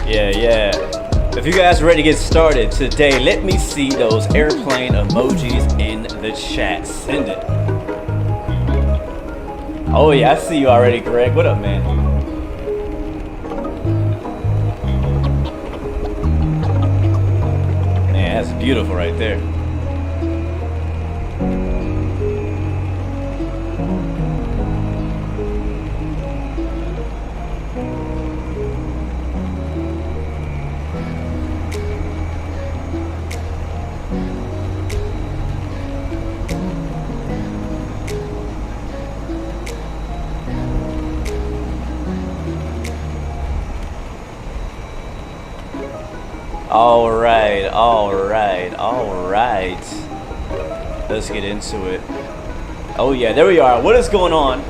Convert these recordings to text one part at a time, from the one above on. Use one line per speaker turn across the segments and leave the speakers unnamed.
Yeah. If you guys are ready to get started today, let me see those airplane emojis in the chat. Send it. Oh yeah, I see you already, Greg. What up, man? Man, that's beautiful right there. All right. Let's get into it. Oh yeah, there we are. What is going on?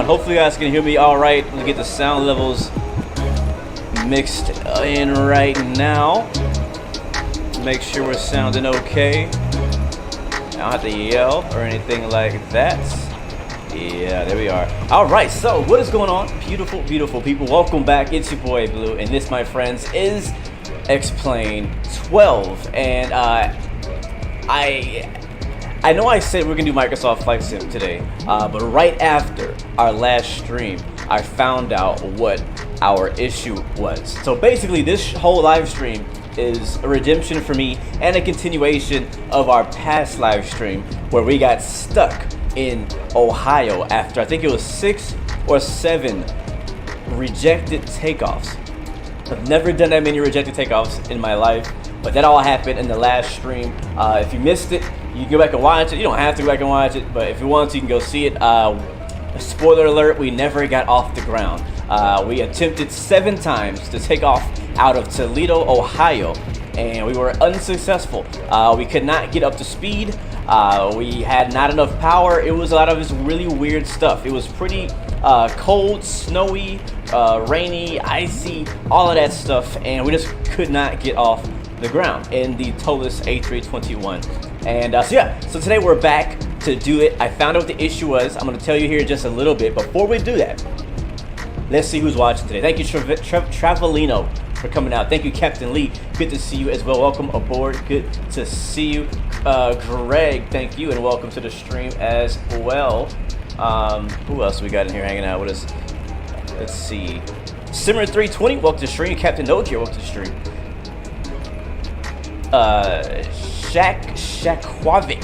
Hopefully you guys can hear me all right. We'll get the sound levels mixed in right now. Make sure we're sounding okay. I don't have to yell or anything like that. Yeah, there we are. All right, so what is going on? Beautiful people. Welcome back. It's your boy Blue, and this, my friends, is X-Plane 12. And I know I said we're gonna do Microsoft Flight Sim today, but right after our last stream, I found out what our issue was. So basically, this whole live stream is a redemption for me and a continuation of our past live stream where we got stuck in Ohio after I think it was 6 or 7 rejected takeoffs. I've never done that many rejected takeoffs in my life, but that all happened in the last stream. If you missed it, you can go back and watch it. You don't have to go back and watch it, but if you want to, you can go see it. Spoiler alert, we never got off the ground. We attempted 7 times to take off out of Toledo, Ohio, and we were unsuccessful. We could not get up to speed. We had not enough power. It was a lot of this really weird stuff. It was pretty cold, snowy, rainy, icy, all of that stuff, and we just could not get off the ground in the Toliss A321. And so today we're back to do it. I found out what the issue was. I'm going to tell you here in just a little bit. Before we do that, let's see who's watching today. Thank you, Travelino, for coming out. Thank you, Captain Lee. Good to see you as well. Welcome aboard. Good to see you. Greg, thank you, and welcome to the stream as well. Who else we got in here hanging out with us? Let's see. Simmer320, welcome to the stream. Captain Nokia, welcome to the stream. Shakwavik,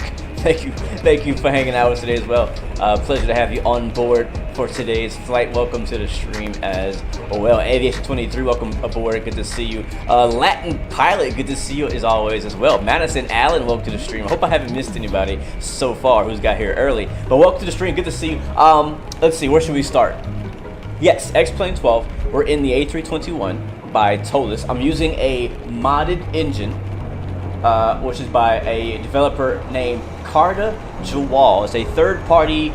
thank you for hanging out with us today as well. Pleasure to have you on board for today's flight. Welcome to the stream as well. Aviation 23, welcome aboard. Good to see you. Latin Pilot, good to see you as always as well. Madison Allen, welcome to the stream. I hope I haven't missed anybody so far who's got here early, but welcome to the stream. Good to see you. Let's see, where should we start? Yes, X-Plane 12. We're in the A321 by Toliss. I'm using a modded engine, which is by a developer named KTOL. It's a third-party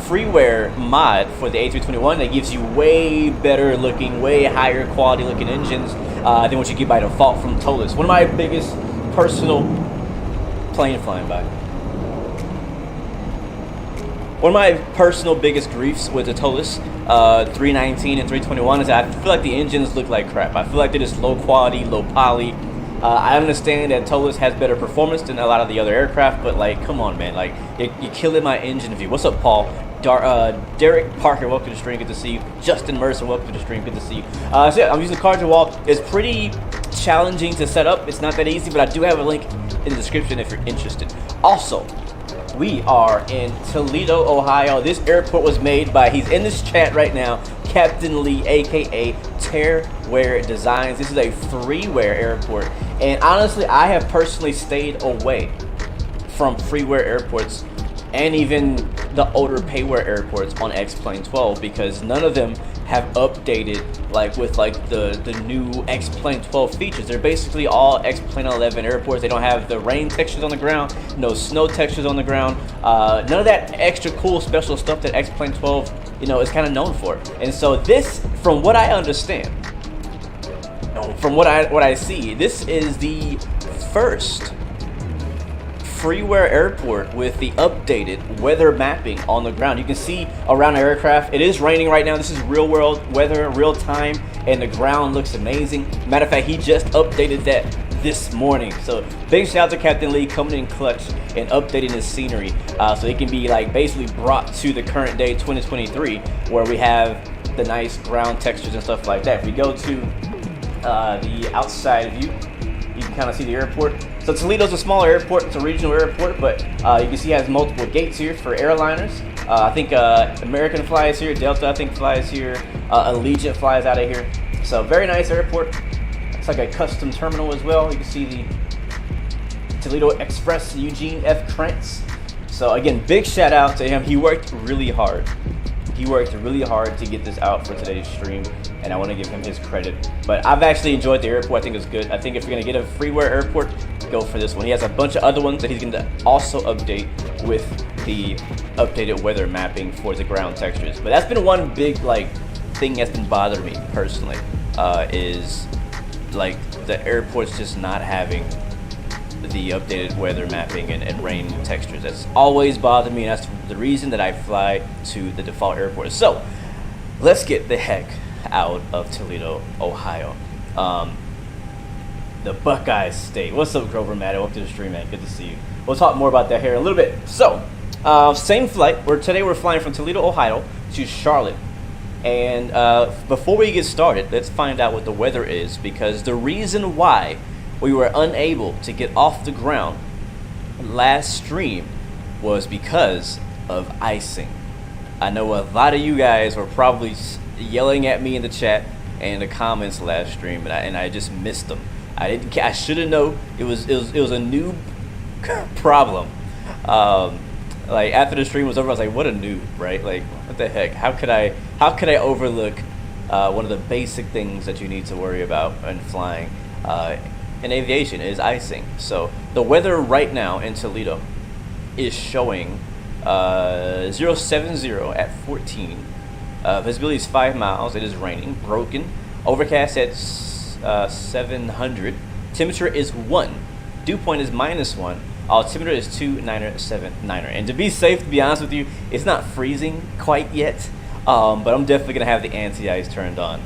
freeware mod for the A321 that gives you way better looking, way higher quality looking engines than what you get by default from Toliss. One of my biggest personal plane flying by. One of my personal biggest griefs with the Toliss 319 and 321 is that I feel like the engines look like crap. I feel like they're just low quality, low poly. I understand that Toliss has better performance than a lot of the other aircraft, but like, come on, man, like you're killing my engine view. What's up, Paul? Derek Parker, welcome to the stream. Good to see you. Justin Mercer, welcome to the stream. Good to see you. So yeah, I'm using KTOL. It's pretty challenging to set up. It's not that easy, but I do have a link in the description if you're interested. Also, we are in Toledo, Ohio. This airport was made by, he's in this chat right now, Captain Lee, aka Tearware Designs. This is a freeware airport, and honestly, I have personally stayed away from freeware airports and even the older payware airports on X-Plane 12 because none of them have updated with the new X-Plane 12 features. They're basically all X-Plane 11 airports. They don't have the rain textures on the ground, no snow textures on the ground, none of that extra cool special stuff that X-Plane 12 is kind of known for. And so this, from what I understand, from what I see, this is the first freeware airport with the updated weather mapping on the ground. You can see around the aircraft, it is raining right now. This is real world weather, real time and the ground looks amazing. Matter of fact, he just updated that this morning. So big shout out to Captain Lee coming in clutch and updating his scenery so it can be like basically brought to the current day 2023, where we have the nice ground textures and stuff like that. If we go to the outside view, you can kind of see the airport. So Toledo's a smaller airport, it's a regional airport, but you can see it has multiple gates here for airliners. I think American flies here, Delta I think flies here, Allegiant flies out of here. So very nice airport. It's like a custom terminal as well. You can see the Toledo Express Eugene F. Krantz. So again, big shout out to him. He worked really hard. He worked really hard to get this out for today's stream, and I want to give him his credit. But I've actually enjoyed the airport. I think it's good. I think if you're going to get a freeware airport, go for this one. He has a bunch of other ones that he's going to also update with the updated weather mapping for the ground textures. But that's been one big like thing that's been bothering me personally, is like the airport's just not having the updated weather mapping and rain textures. That's always bothered me, and that's the reason that I fly to the default airport. So let's get the heck out of Toledo, Ohio. The Buckeye State. What's up, Grover Matt? Welcome to the stream, man. Good to see you. We'll talk more about that here in a little bit. So same flight. Today we're flying from Toledo, Ohio to Charlotte. And before we get started, let's find out what the weather is, because the reason why we were unable to get off the ground last stream was because of icing. I know a lot of you guys were probably yelling at me in the chat and the comments last stream, and I just missed them. I should have known it was a new problem. Like after the stream was over, I was like, what a noob, right? Like, what the heck? How could I overlook one of the basic things that you need to worry about when flying in aviation is icing. So the weather right now in Toledo is showing 070 at 14. Visibility is 5 miles. It is raining, broken, overcast at 700. Temperature is 1. Dew point is -1. Altimeter is 2979. And to be safe, to be honest with you, it's not freezing quite yet, but I'm definitely gonna have the anti-ice turned on.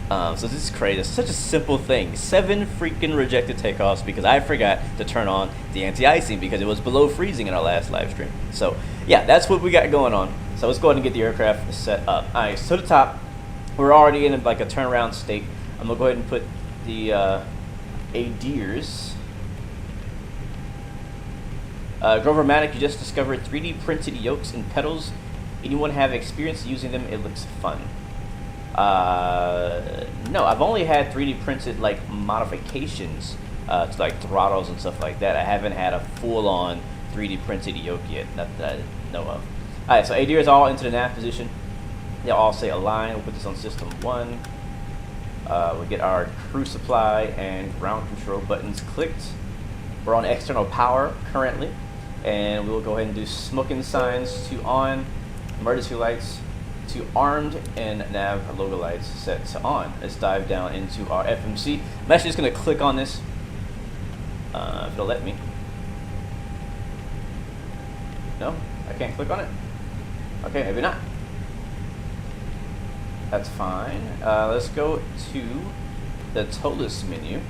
So this is crazy. It's such a simple thing. 7 freaking rejected takeoffs because I forgot to turn on the anti-icing because it was below freezing in our last live stream. So yeah, that's what we got going on. So let's go ahead and get the aircraft set up. All right, so to the top, we're already in like a turnaround state. I'm gonna go ahead and put the ADIRS. Grover Matic, you just discovered 3D printed yokes and pedals. Anyone have experience using them? It looks fun. No, I've only had 3D printed like modifications to like throttles and stuff like that. I haven't had a full-on 3D printed yoke yet, not that I know of. Alright, so ADIRS all into the nav position. They'll all say align. We'll put this on system 1. We'll get our crew supply and ground control buttons clicked. We're on external power currently, and we'll go ahead and do smoking signs to on, emergency lights to armed, and nav logo lights set to on. Let's dive down into our FMC. I'm actually just going to click on this, if it'll let me. No, I can't click on it. Okay, maybe not. That's fine. Let's go to the Toliss menu.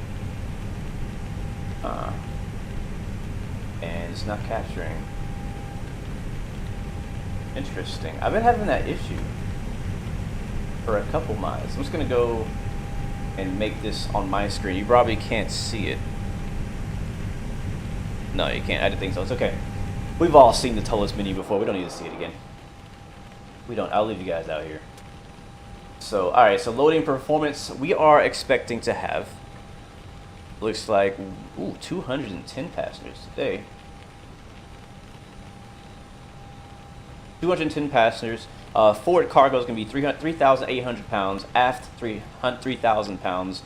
And it's not capturing. Interesting. I've been having that issue for a couple miles. I'm just gonna go and make this on my screen. You probably can't see it. No, you can't. I didn't think so. It's okay. We've all seen the Toliss menu before. We don't need to see it again. We don't. I'll leave you guys out here. So, alright, so loading performance. We are expecting to have, looks like, 210 passengers today. 210 passengers. Forward cargo is going to be 3,800 pounds. Aft 3,000 pounds.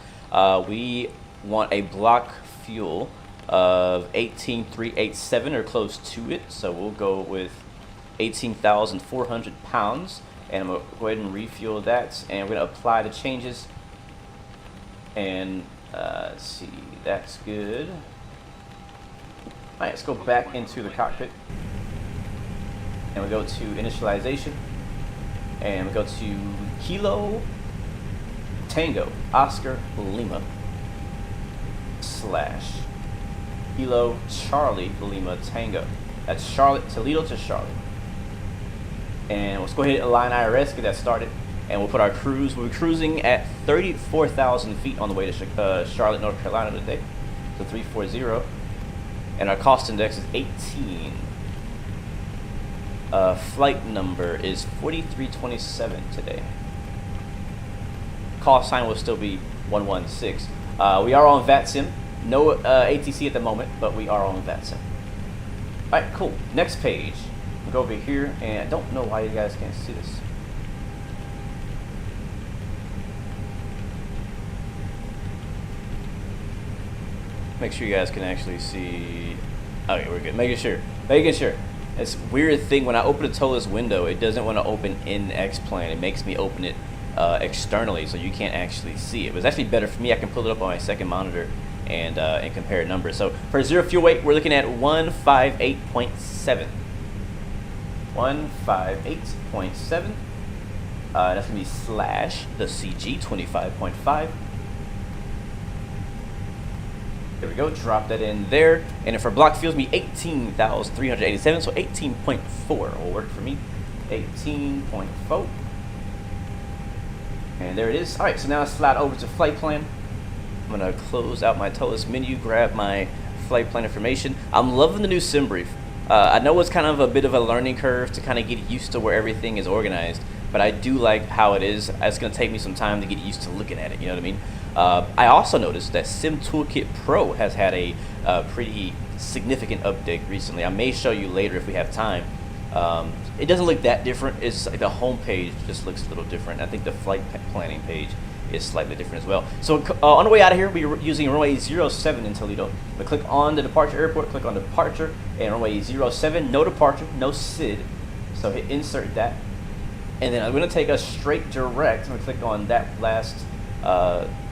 We want a block fuel of 18,387 or close to it. So we'll go with 18,400 pounds. And I'm going to go ahead and refuel that. And we're going to apply the changes. And let's see, that's good. Alright, let's go back into the cockpit. And we go to initialization. And we go to Kilo Tango Oscar Lima slash Kilo Charlie Lima Tango. That's Charlotte, Toledo to Charlotte. And let's go ahead and align IRS, get that started. And we'll put our cruise. We'll be cruising at 34,000 feet on the way to Charlotte, North Carolina today. So 340. And our cost index is 18. Flight number is 4327 today. Call sign will still be 116. We are on Vatsim. No ATC at the moment, but we are on Vatsim. Alright, cool. Next page. We'll go over here, and I don't know why you guys can't see this. Make sure you guys can actually see. Okay, we're good. Making sure. It's a weird thing when I open a Toliss window, it doesn't want to open in X-Plane. It makes me open it externally, so you can't actually see it. But it's actually better for me. I can pull it up on my second monitor and compare numbers. So for zero fuel weight, we're looking at 158.7. 158.7. That's gonna be slash the CG 25.5. There we go, drop that in there. And if our block fuels me 18,387, so 18.4 will work for me. 18.4. And there it is. All right, so now let's slide over to flight plan. I'm gonna close out my Toliss menu, grab my flight plan information. I'm loving the new sim brief. I know it's kind of a bit of a learning curve to kind of get used to where everything is organized, but I do like how it is. It's gonna take me some time to get used to looking at it, you know what I mean? I also noticed that Sim Toolkit Pro has had a pretty significant update recently. I may show you later if we have time. It doesn't look that different. It's like the home page just looks a little different. I think the flight planning page is slightly different as well. So on the way out of here, we're using runway 07 in Toledo. We click on the departure airport, click on departure, and runway 07, no departure, no SID. So hit insert that. And then I'm gonna take us straight direct. I'm gonna click on that last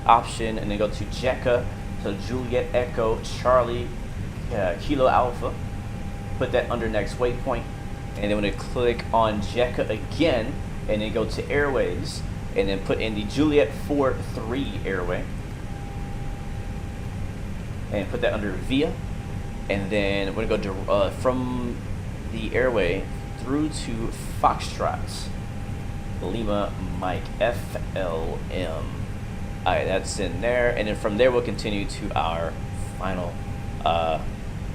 option and then go to JECA, so Juliet Echo Charlie Kilo Alpha. Put that under next waypoint, and then I'm going to click on JECA again, and then go to Airways, and then put in the Juliet 43 airway, and put that under VIA, and then we're going to go from the airway through to Foxtrot Lima Mike FLM. Alright, that's in there, and then from there we'll continue to our final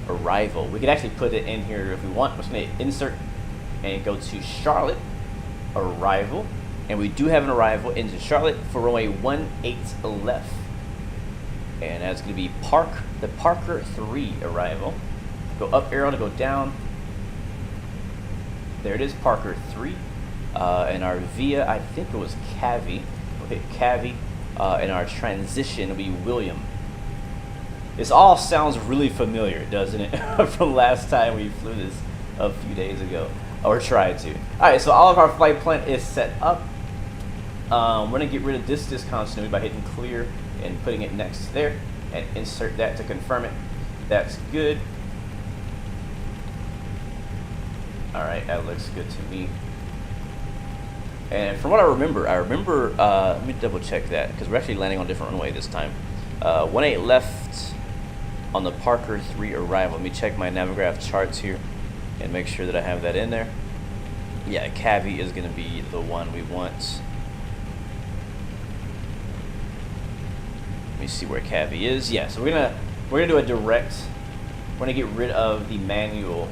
arrival. We could actually put it in here if we want. We're just going to insert and go to Charlotte arrival, and we do have an arrival into Charlotte for runway 18 left, and that's going to be the Parker 3 arrival. Go up arrow to go down. There it is, Parker 3, and our VIA, I think it was Cavi. We'll hit Cavi. And our transition will be William. This all sounds really familiar, doesn't it? From last time we flew this a few days ago, or tried to. Alright, so all of our flight plan is set up. We're going to get rid of this discontinuity by hitting clear and putting it next there, and insert that to confirm it. That's good. Alright, that looks good to me. And from what I remember, let me double check that, because we're actually landing on a different runway this time. 18 left on the Parker 3 arrival. Let me check my Navigraph charts here and make sure that I have that in there. Yeah, Cavi is going to be the one we want. Let me see where Cavi is. Yeah, so we're gonna do a direct. We're gonna get rid of the manual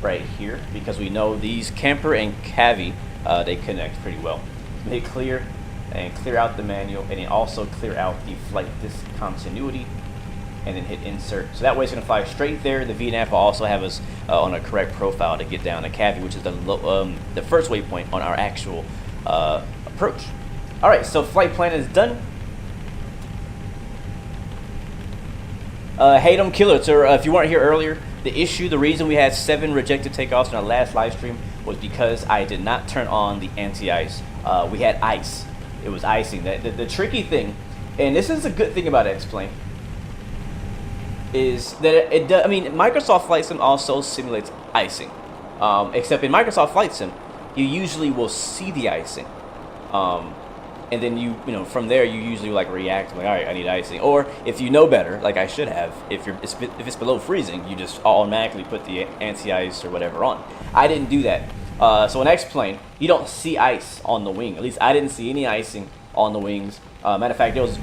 right here, because we know these Camper and Cavi, they connect pretty well. Hit clear and clear out the manual, and then also clear out the flight discontinuity, and then hit insert. So that way it's going to fly straight there. The VNAV will also have us on a correct profile to get down to Cavi, which is the first waypoint on our actual approach. All right, so flight plan is done. Hate 'em killer. So if you weren't here earlier, the reason we had 7 rejected takeoffs in our last live stream was because I did not turn on the anti-ice. We had ice. It was icing. The tricky thing, and this is a good thing about X-Plane, is that Microsoft Flight Sim also simulates icing. Except in Microsoft Flight Sim, you usually will see the icing. and then you know, from there you usually like react like, all right, I need icing. Or if you know better, like I should have, if it's below freezing, you just automatically put the anti-ice or whatever on. I didn't do that. So in X-Plane, you don't see ice on the wing. At least I didn't see any icing on the wings. Matter of fact, there was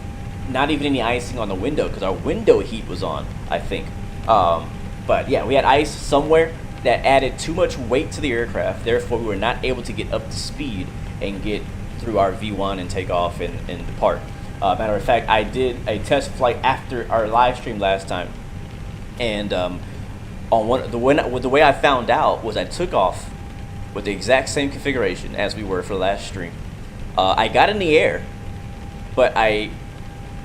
not even any icing on the window because our window heat was on, I think. But yeah, we had ice somewhere that added too much weight to the aircraft. Therefore, we were not able to get up to speed and get through our V1 and take off and depart. Matter of fact, I did a test flight after our live stream last time, and the way I found out was I took off with the exact same configuration as we were for the last stream. I got in the air, but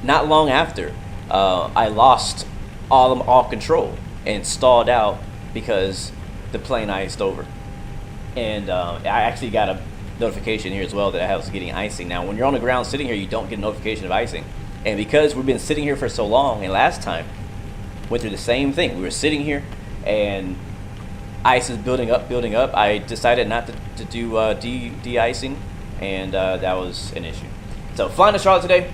not long after, I lost all control and stalled out because the plane iced over. And I actually got a notification here as well that I was getting icing. Now, when you're on the ground sitting here, you don't get a notification of icing. And because we've been sitting here for so long, and last time went through the same thing. We were sitting here and ice is building up. I decided not to do de-icing, and that was an issue. So flying to Charlotte today,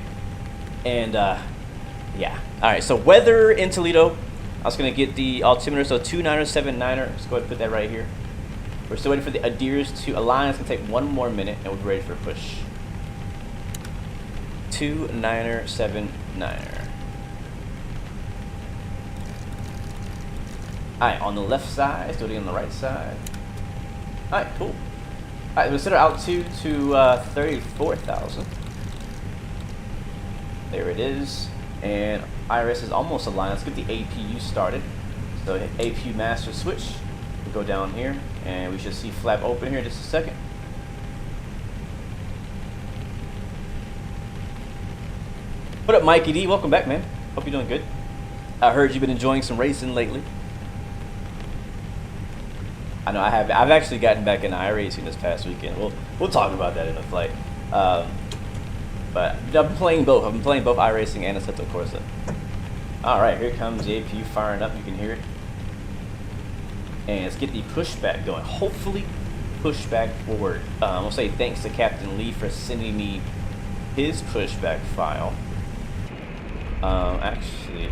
and yeah. All right, so weather in Toledo. I was gonna get the altimeter, so 2979er. Let's go ahead and put that right here. We're still waiting for the adheres to align. It's gonna take one more minute, and we'll be ready for a push. 2979er. Alright, on the left side, still on the right side. Alright, cool. Alright, we'll set our altitude to 34,000. There it is. And IRS is almost aligned. Let's get the APU started. So hit APU master switch. We'll go down here, and we should see flap open here in just a second. What up, Mikey D? Welcome back, man. Hope you're doing good. I heard you've been enjoying some racing lately. I know I have. I've actually gotten back into iRacing this past weekend. We'll talk about that in the flight. But I've been playing both. I've been playing both iRacing and Assetto Corsa. All right, here comes the APU firing up. You can hear it. And let's get the pushback going. Hopefully, pushback will work. I'll say thanks to Captain Lee for sending me his pushback file. Actually,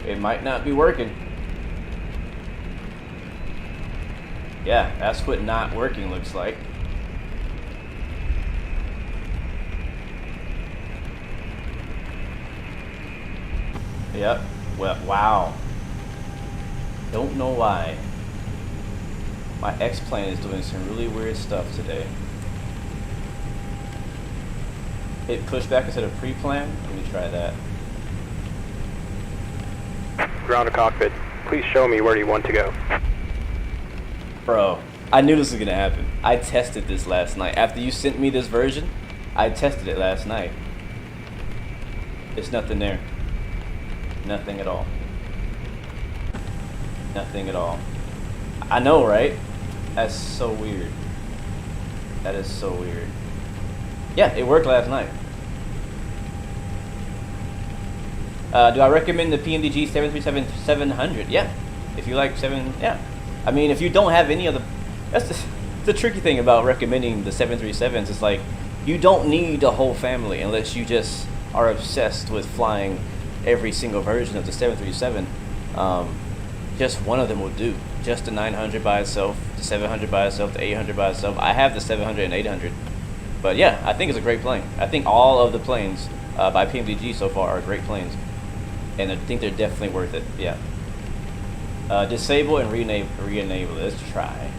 it might not be working. Yeah, that's what not working looks like. Yep. Well, wow. Don't know why. My X-Plane is doing some really weird stuff today. Hit pushback instead of pre-plan. Let me try that.
Ground to cockpit. Please show me where you want to go.
Bro, I knew this was gonna happen. I tested this last night. After you sent me this version, I tested it last night. It's nothing there. Nothing at all. Nothing at all. I know, right? That's so weird. That is so weird. Yeah, it worked last night. Do I recommend the PMDG 737-700? Yeah. If you like yeah. I mean, if you don't have any of the... That's the tricky thing about recommending the 737s. It's like, you don't need a whole family unless you just are obsessed with flying every single version of the 737. Just one of them will do. Just the 900 by itself, the 700 by itself, the 800 by itself. I have the 700 and 800. But yeah, I think it's a great plane. I think all of the planes by PMDG so far are great planes. And I think they're definitely worth it, yeah. Disable and re-enable. Let's try.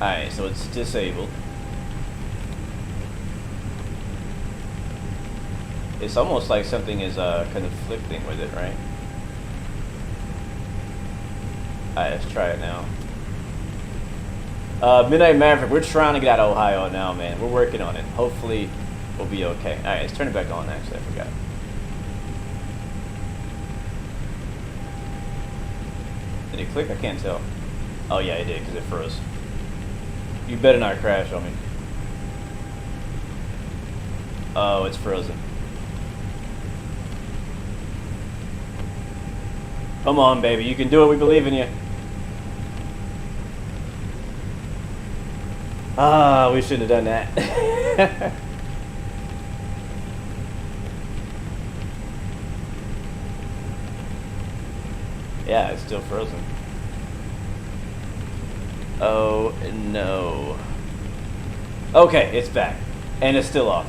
Alright, so it's disabled. It's almost like something is conflicting with it, right? Alright, let's try it now. Midnight Maverick, we're trying to get out of Ohio now, man. We're working on it. Hopefully, we'll be okay. Alright, let's turn it back on, actually. I forgot. Did it click? I can't tell. Oh, yeah, it did, because it froze. You better not crash on me. Oh, it's frozen. Come on, baby. You can do it. We believe in you. Ah, we shouldn't have done that. Yeah, it's still frozen. Oh no. Okay, it's back. And it's still off.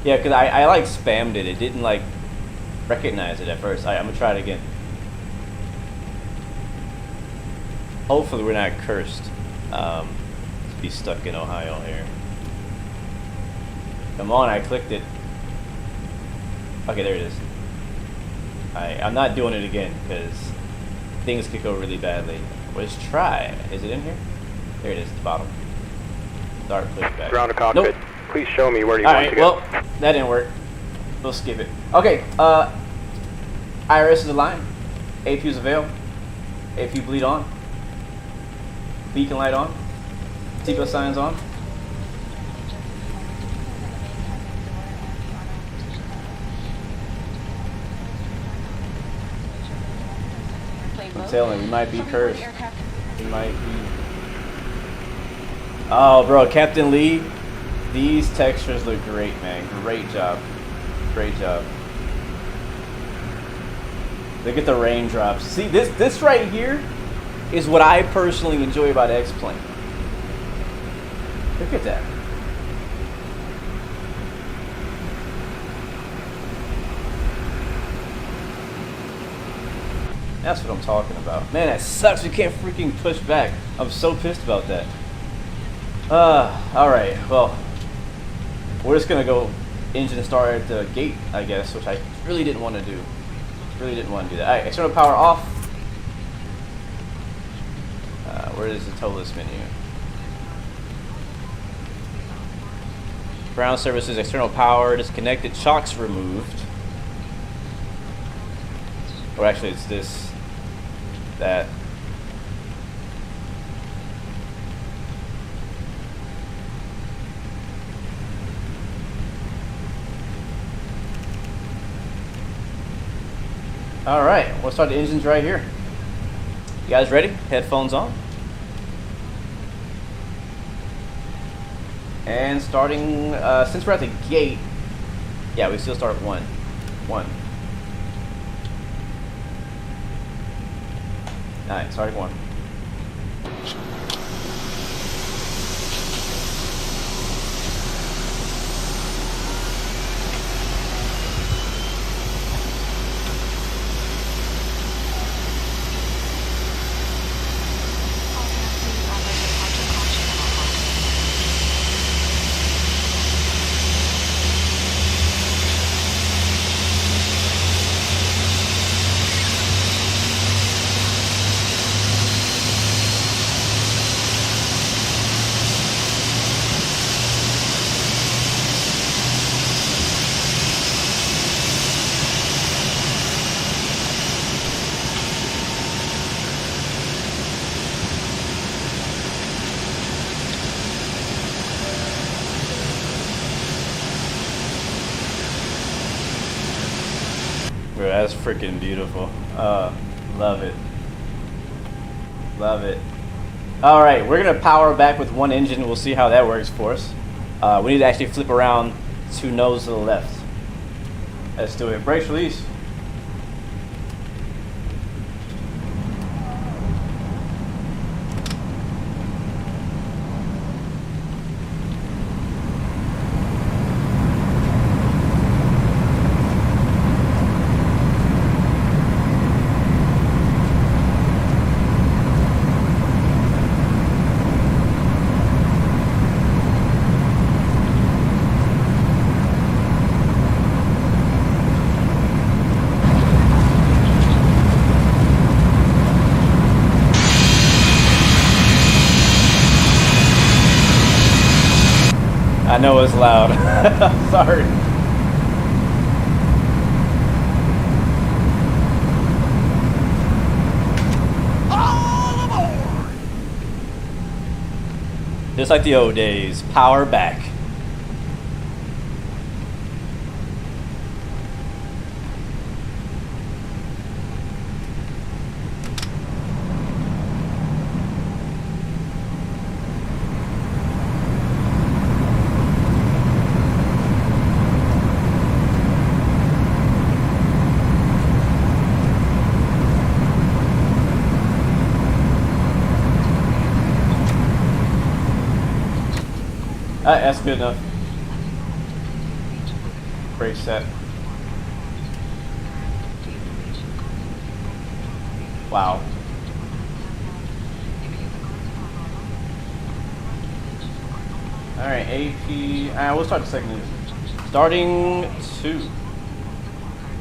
Yeah, because I like spammed it. It didn't like recognize it at first. Alright, I'm gonna try it again. Hopefully we're not cursed. To be stuck in Ohio here. Come on, I clicked it. Okay, there it is. I'm not doing it again because things could go really badly. Let's try. Is it in here? There it is, at the bottom. Start pushback.
Ground to cockpit.
Nope.
Please show me where you want to go.
Alright, well, that didn't work. We'll skip it. Okay, IRS is a line. APU is a veil. APU bleed on. Beacon light on. TPO signs on. I'm telling you, we might be cursed. We might be. Oh, bro, Captain Lee, these textures look great, man. Great job. Great job. Look at the raindrops. See, this right here is what I personally enjoy about X-Plane. Look at that. That's what I'm talking about. Man, that sucks. We can't freaking push back. I'm so pissed about that. Alright. Well, we're just going to go engine start at the gate, I guess, which I really didn't want to do. Really didn't want to do that. Alright, external power off. Where is the Toliss menu? Ground services, external power disconnected, shocks removed. Or actually, it's this, that. All right, we'll start the engines right here. You guys ready? Headphones on. And starting, since we're at the gate, yeah, we still start at one. All right, starting one. Bro, that's freaking beautiful. Love it. Love it. All right, we're gonna power back with one engine. We'll see how that works for us. We need to actually flip around to nose to the left. Let's do it. Brakes release. I know it's loud. Sorry. All aboard! Just like the old days, power back. That's good enough. Brake set. Wow. Alright, AP. We'll start the second engine. Starting 2.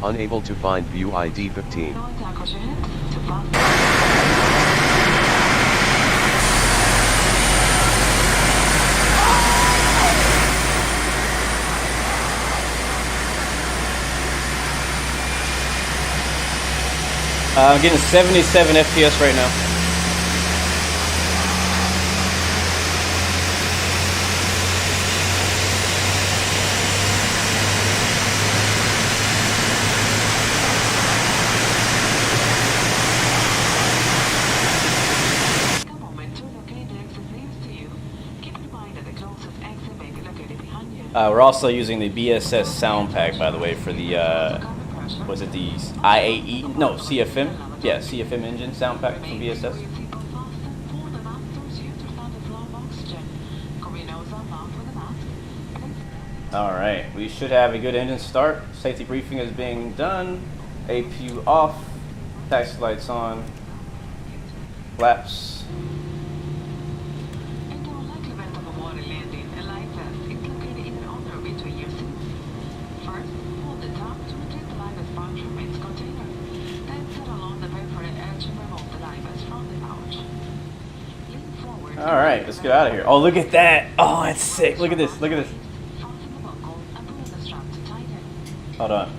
Unable to find view ID 15.
I'm getting 77 FPS right now. We're also using the BSS sound pack, by the way, for the, was it the IAE? No, CFM? Yeah, CFM engine sound pack from BSS. Alright, we should have a good engine start. Safety briefing is being done. APU off. Taxi lights on. Flaps. Alright, let's get out of here. Oh, look at that! Oh, that's sick. Look at this. Look at this. Hold on.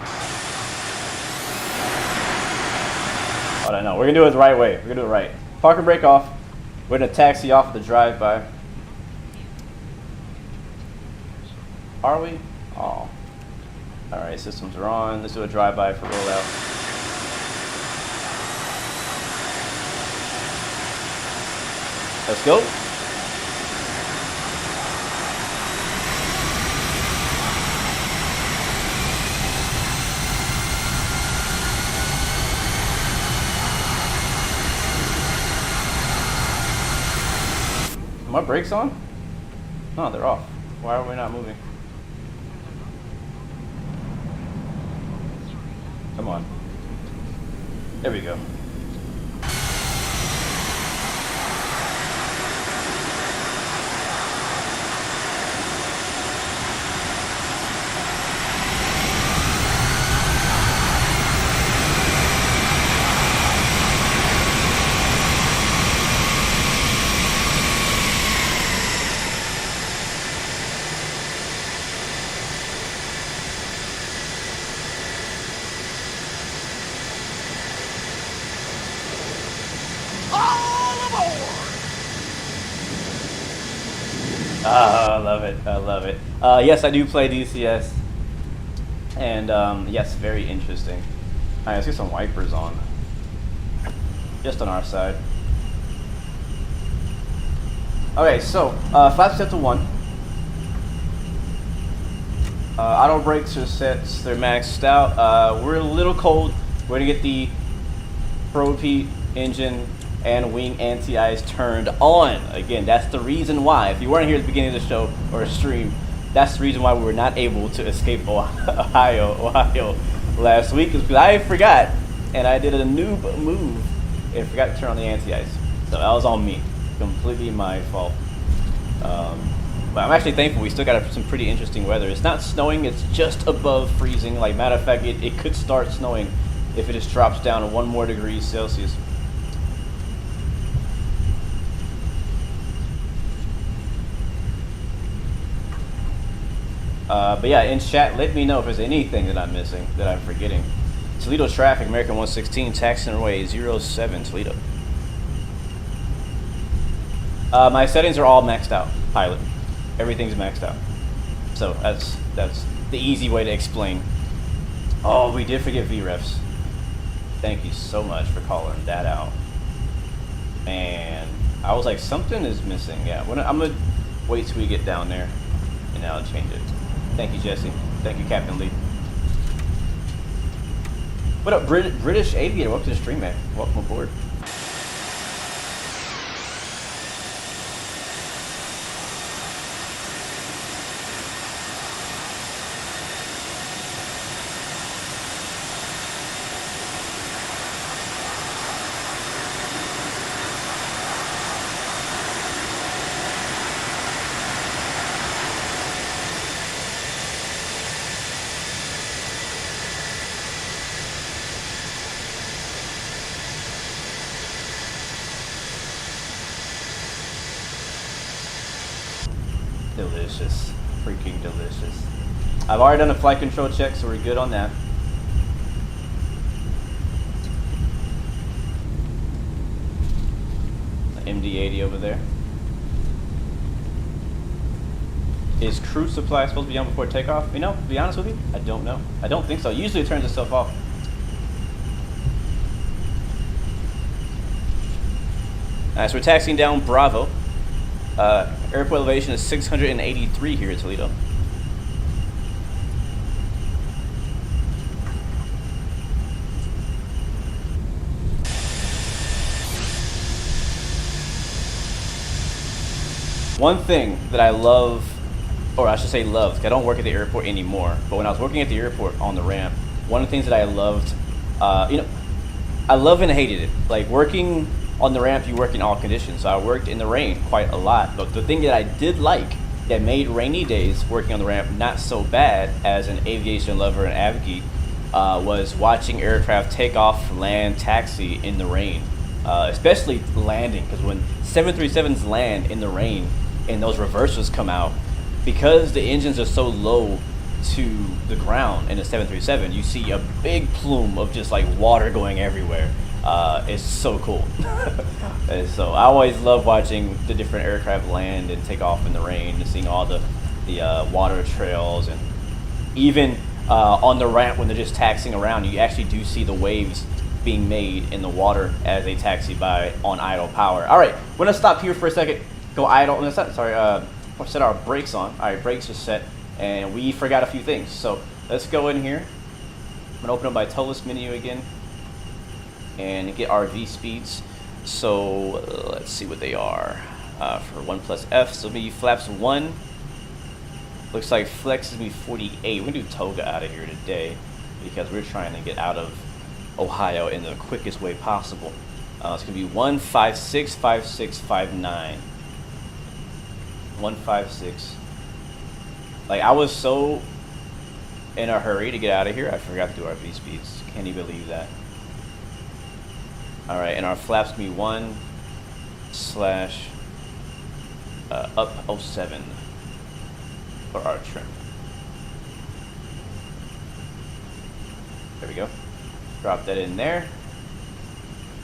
Hold on, no. We're going to do it the right way. We're going to do it right. Park and brake off. We're going to taxi off the drive-by. Are we? Oh. Alright, systems are on. Let's do a drive-by for rollout. Let's go. Are my brakes on? No, they're off. Why are we not moving? Come on. There we go. Oh, I love it. I love it. Yes, I do play DCS. And yes, very interesting. All right, let's get some wipers on. Just on our side. Okay, so flaps set to 1. Auto brakes are set, they're maxed out. We're a little cold. We're gonna get the Pro-Heat engine and wing anti-ice turned on. Again, that's the reason why. If you weren't here at the beginning of the show or stream, that's the reason why we were not able to escape Ohio last week, is because I forgot and I did a noob move and forgot to turn on the anti-ice. So that was on me. Completely my fault. But I'm actually thankful we still got some pretty interesting weather. It's not snowing, it's just above freezing. Like, matter of fact, it could start snowing if it just drops down 1 more degree Celsius. But yeah, in chat, let me know if there's anything that I'm missing, that I'm forgetting. Toledo traffic, American 116, taxi runway 07, Toledo. My settings are all maxed out, pilot. Everything's maxed out. So that's the easy way to explain. Oh, we did forget VREFs. Thank you so much for calling that out. And I was like, something is missing. Yeah, I'm gonna wait till we get down there, and I'll change it. Thank you, Jesse. Thank you, Captain Lee. What up, British Aviator? Welcome to the stream, man. Welcome aboard. Delicious. Freaking delicious. I've already done a flight control check, so we're good on that. MD-80 over there. Is crew supply supposed to be on before takeoff? You know, to be honest with you, I don't know. I don't think so. Usually it turns itself off. Alright, so we're taxiing down Bravo. Airport elevation is 683 here in Toledo. One thing that I love, or I should say loved, 'cause I don't work at the airport anymore, but when I was working at the airport on the ramp, one of the things that I loved, you know, I love and hated it. Like working on the ramp, you work in all conditions. So I worked in the rain quite a lot, but the thing that I did like that made rainy days working on the ramp not so bad as an aviation lover and advocate was watching aircraft take off, land, taxi in the rain, especially landing, because when 737s land in the rain and those reversers come out, because the engines are so low to the ground in a 737, you see a big plume of just like water going everywhere. It's so cool. And so I always love watching the different aircraft land and take off in the rain and seeing all the water trails, and even on the ramp when they're just taxiing around, you actually do see the waves being made in the water as they taxi by on idle power. All right, we're gonna stop here for a second. Go idle. We'll set our brakes on. All right, brakes are set, and we forgot a few things. So let's go in here. I'm gonna open up my Toliss menu again and get our V speeds. So let's see what they are. For 1 plus F, so maybe flaps 1. Looks like flex is gonna be 48. We're gonna do toga out of here today because we're trying to get out of Ohio in the quickest way possible. It's gonna be 156, 56, 59. 156. Like, I was so in a hurry to get out of here, I forgot to do our V speeds. Can't even believe that. All right, and our flaps gonna be 1 slash up 07 for our trim. There we go. Drop that in there,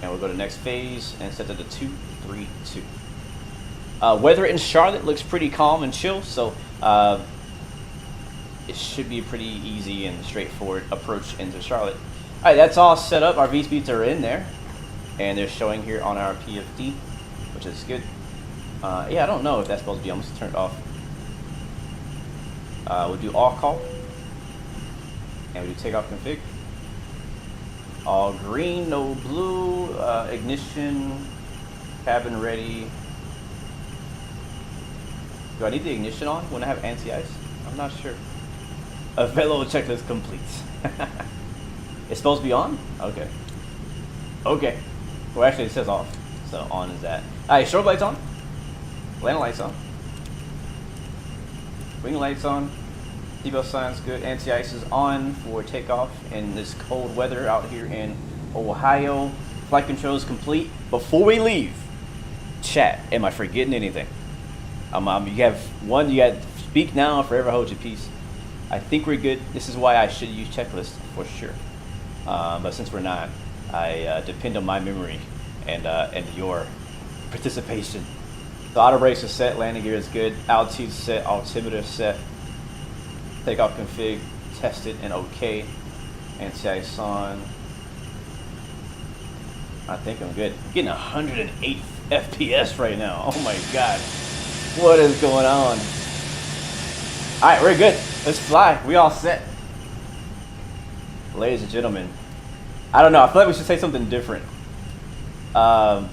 and we'll go to next phase and set that to 232. Weather in Charlotte looks pretty calm and chill, so it should be a pretty easy and straightforward approach into Charlotte. All right, that's all set up. Our V speeds are in there, and they're showing here on our PFD, which is good. Yeah, I don't know if that's supposed to be. I'm just turn it off. We'll do all call, and we do takeoff config. All green, no blue. Ignition, cabin ready. Do I need the ignition on when I have anti-ice? I'm not sure. A velo checklist complete. It's supposed to be on? Okay. Okay. Well, actually, it says off. So on is that. All right, strobe lights on. Landing lights on. Wing lights on. Seatbelt signs good. Anti-ice is on for takeoff in this cold weather out here in Ohio. Flight control is complete. Before we leave, chat. Am I forgetting anything? You have one. You got speak now, forever hold your peace. I think we're good. This is why I should use checklist for sure. But since we're not, I depend on my memory and your participation. The auto brakes are set. Landing gear is good. Altitude set. Altimeter set. Takeoff config tested and okay. Anti-ice on. I think I'm good. I'm getting 108 FPS right now. Oh my god. What is going on? Alright, we're good. Let's fly. We all set. Ladies and gentlemen. I don't know. I feel like we should say something different. I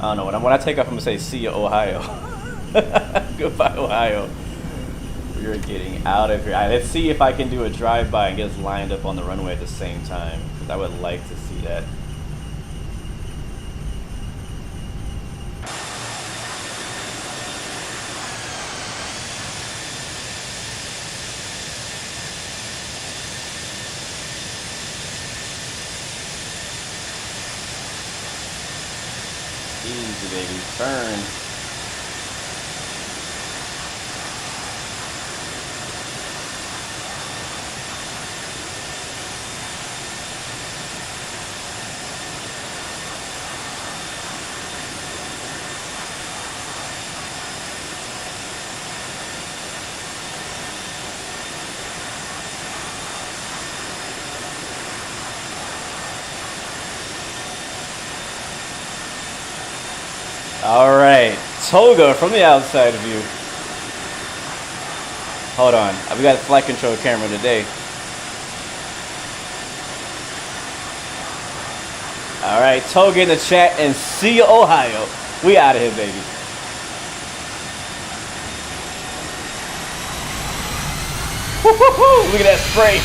don't know. When I take off, I'm going to say, see you, Ohio. Goodbye, Ohio. We're getting out of here. All right, let's see if I can do a drive-by and get us lined up on the runway at the same time, because I would like to see that. Easy, baby. Turn. Toga from the outside view. Hold on. We got a flight control camera today. All right, Toga in the chat, and see you, Ohio. We out of here, baby. Woo-hoo-hoo. Look at that spray.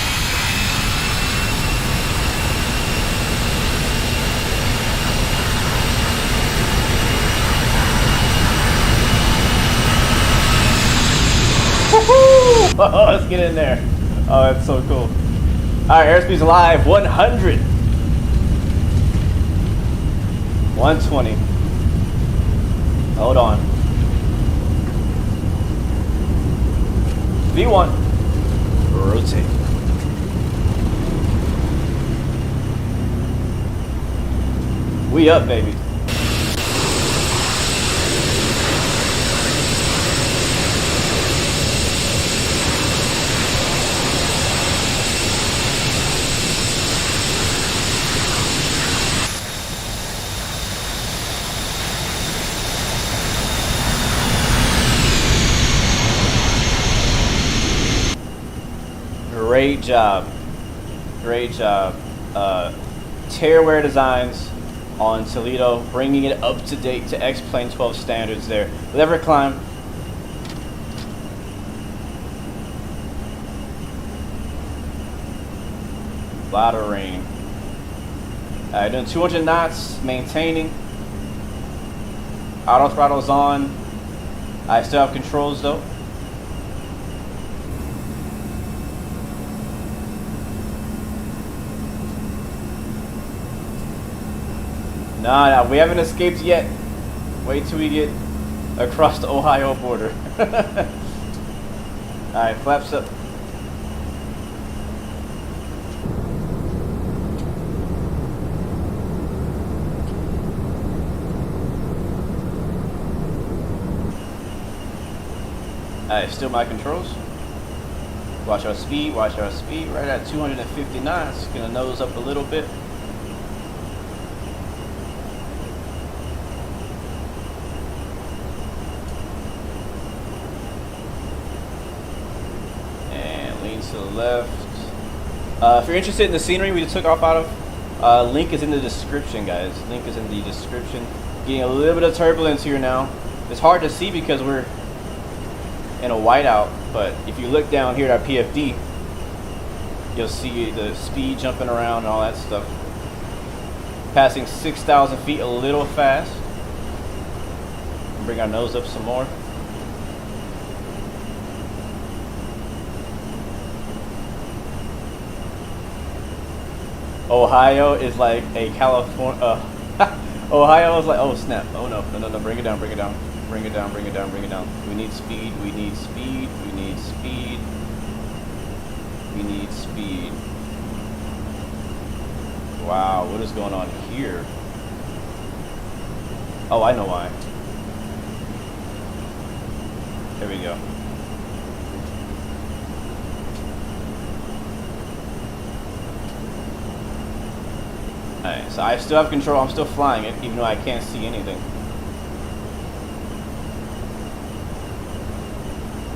Oh, let's get in there. Oh, that's so cool. All right, airspeed's live. 100. 120. Hold on. V1. Rotate. We up, baby. Great job. Great job. Tearwear Designs on Toledo, bringing it up to date to X-Plane 12 standards there. Lever climb. Lot of rain. Doing 200 knots, maintaining. Auto throttle's on. I still have controls though. No, we haven't escaped yet. Wait till we get across the Ohio border. Alright, flaps up. Alright, still my controls. Watch our speed, watch our speed. Right at 250 knots. Gonna nose up a little bit. To the left. If you're interested in the scenery we just took off out of, link is in the description, guys. Link is in the description. Getting a little bit of turbulence here now. It's hard to see because we're in a whiteout, but if you look down here at our PFD, you'll see the speed jumping around and all that stuff. Passing 6,000 feet a little fast. Bring our nose up some more. Ohio is like a California. Ohio is like, oh snap! Oh no, no, no, no! Bring it down! Bring it down! Bring it down! Bring it down! Bring it down! We need speed! We need speed! We need speed! We need speed! Wow, what is going on here? Oh, I know why. There we go. Alright, so I still have control. I'm still flying it, even though I can't see anything.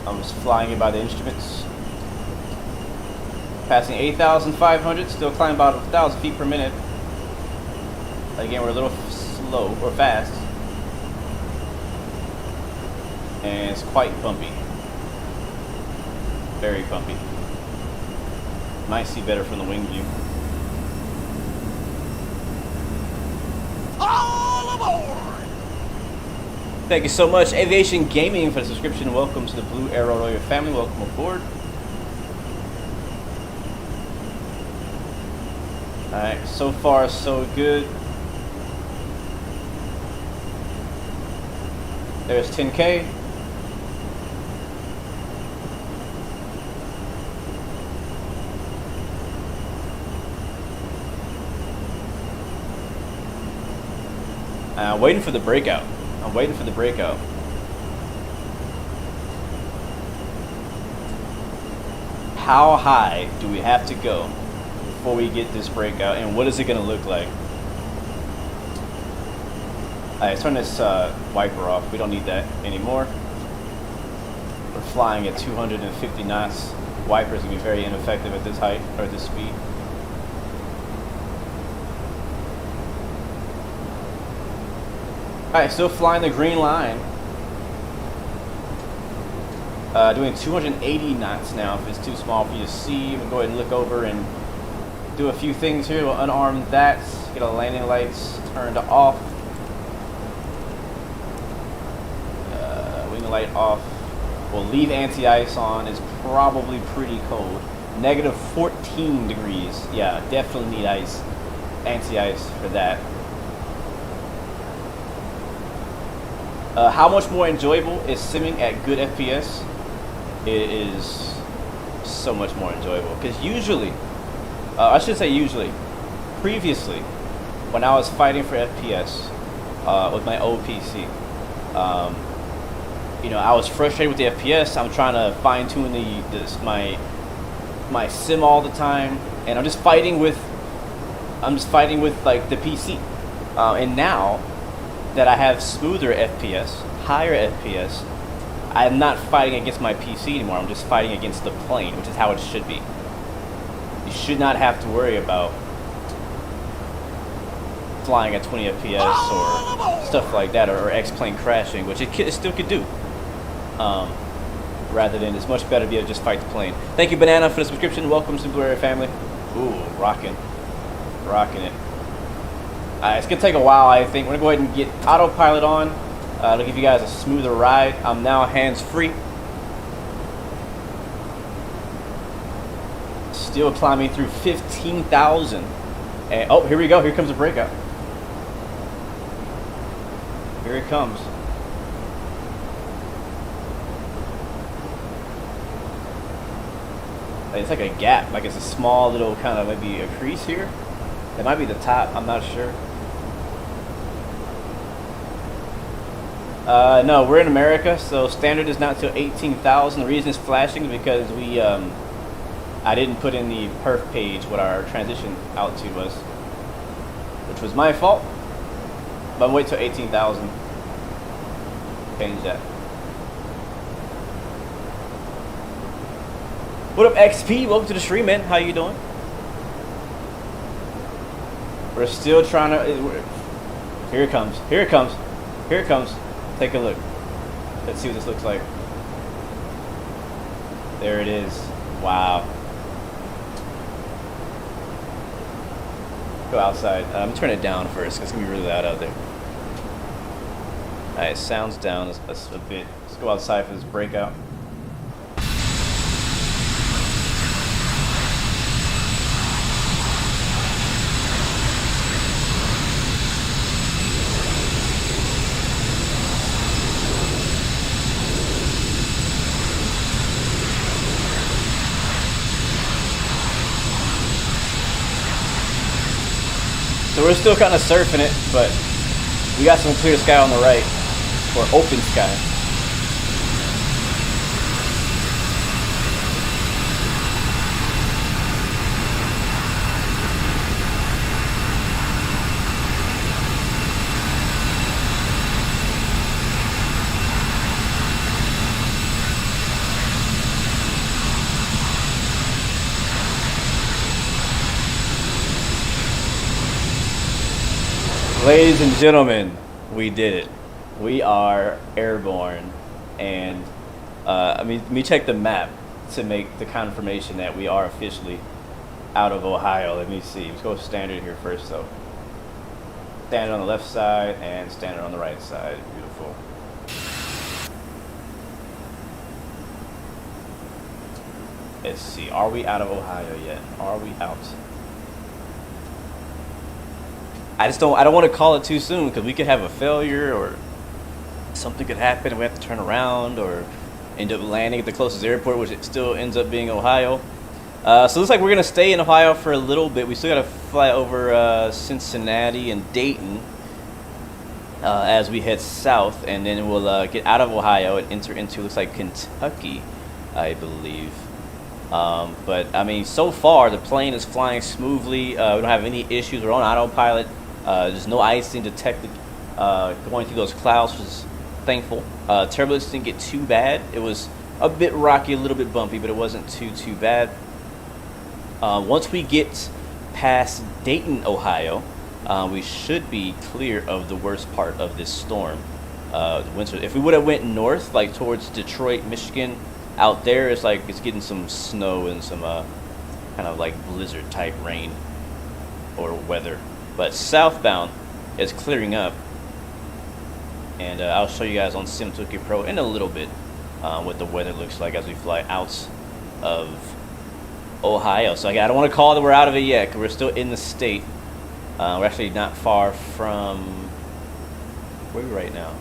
I'm just flying it by the instruments. Passing 8,500, still climbing about 1,000 feet per minute. Again, we're a little slow, or fast. And it's quite bumpy. Very bumpy. Might see better from the wing view.
All aboard!
Thank you so much, Aviation Gaming, for the subscription. Welcome to the Blue Arrow Royal family. Welcome aboard. Alright, so far so good. There's 10K. I'm waiting for the breakout. I'm waiting for the breakout. How high do we have to go before we get this breakout, and what is it going to look like? Alright, let's turn this wiper off. We don't need that anymore. We're flying at 250 knots. Wipers can be very ineffective at this height or this speed. Alright, still flying the green line. Doing 280 knots now. If it's too small for you to see, we'll go ahead and look over and do a few things here. We'll unarm that, get our landing lights turned off. Wing light off. We'll leave anti-ice on. It's probably pretty cold. Negative 14 degrees. Yeah, definitely need ice. Anti-ice for that. How much more enjoyable is simming at good FPS? It is so much more enjoyable. Because usually, I should say usually, previously, when I was fighting for FPS with my old PC, you know, I was frustrated with the FPS. I'm trying to fine tune my sim all the time, and I'm just fighting with like the PC. And now that I have smoother FPS, higher FPS, I'm not fighting against my PC anymore. I'm just fighting against the plane, which is how it should be. You should not have to worry about flying at 20 FPS or stuff like that, or X-plane crashing, which it still could do. Rather than, it's much better to be able to just fight the plane. Thank you, Banana, for the subscription. Welcome to the Blue Area family. Ooh, rocking it. It's gonna take a while, I think. We're gonna go ahead and get autopilot on. To give you guys a smoother ride. I'm now hands-free. Still climbing through 15,000. And oh, here we go. Here comes a breakout. Here it comes. It's like a gap, like it's a small little kind of maybe a crease here. It might be the top, I'm not sure. No, we're in America, so standard is not till 18,000. The reason it's flashing is because we, I didn't put in the perf page what our transition altitude was, which was my fault. But I'm waiting till 18,000. Change that. What up, XP? Welcome to the stream, man. How you doing? We're still trying to. Here it comes. Here it comes. Here it comes. Take a look. Let's see what this looks like. There it is. Wow. Go outside. I'm gonna turn it down first because it's gonna be really loud out there. Alright, sounds down a bit. Let's go outside for this breakout. So we're still kind of surfing it, but we got some clear sky on the right, or open sky. Ladies and gentlemen, we did it. We are airborne, and let me check the map to make the confirmation that we are officially out of Ohio. Let me see. Let's go standard here first, though. Standard on the left side and standard on the right side. Beautiful. Let's see. Are we out of Ohio yet? Are we out? I don't want to call it too soon because we could have a failure or something could happen and we have to turn around or end up landing at the closest airport, which it still ends up being Ohio. So it looks like we're going to stay in Ohio for a little bit. We still got to fly over Cincinnati and Dayton as we head south, and then we'll get out of Ohio and enter into, looks like, Kentucky, I believe. But I mean, so far the plane is flying smoothly. We don't have any issues. We're on autopilot. There's no icing detected going through those clouds was thankful. Turbulence didn't get too bad. It was a bit rocky, a little bit bumpy, but it wasn't too bad. Once we get past Dayton, Ohio, we should be clear of the worst part of this storm. Winter. If we would have went north, like towards Detroit, Michigan, out there, it's like it's getting some snow and some kind of like blizzard type rain or weather. But southbound, it's clearing up, and I'll show you guys on Toolkit Pro in a little bit what the weather looks like as we fly out of Ohio. So I don't want to call that we're out of it yet, because we're still in the state. We're actually not far from where are we right now.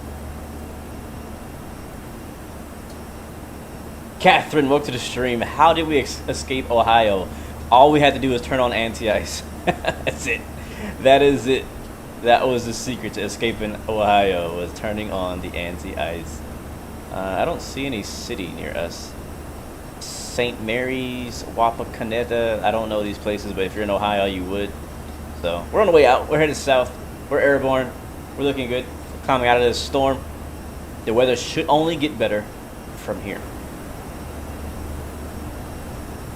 Catherine, welcome to the stream. How did we escape Ohio? All we had to do was turn on anti-ice. That's it. That is it. That was the secret to escaping Ohio, was turning on the anti-ice. I don't see any city near us. St. Mary's, Wapakoneta. I don't know these places, but if you're in Ohio, you would. So we're on the way out. We're headed south. We're airborne. We're looking good. Coming out of this storm. The weather should only get better from here.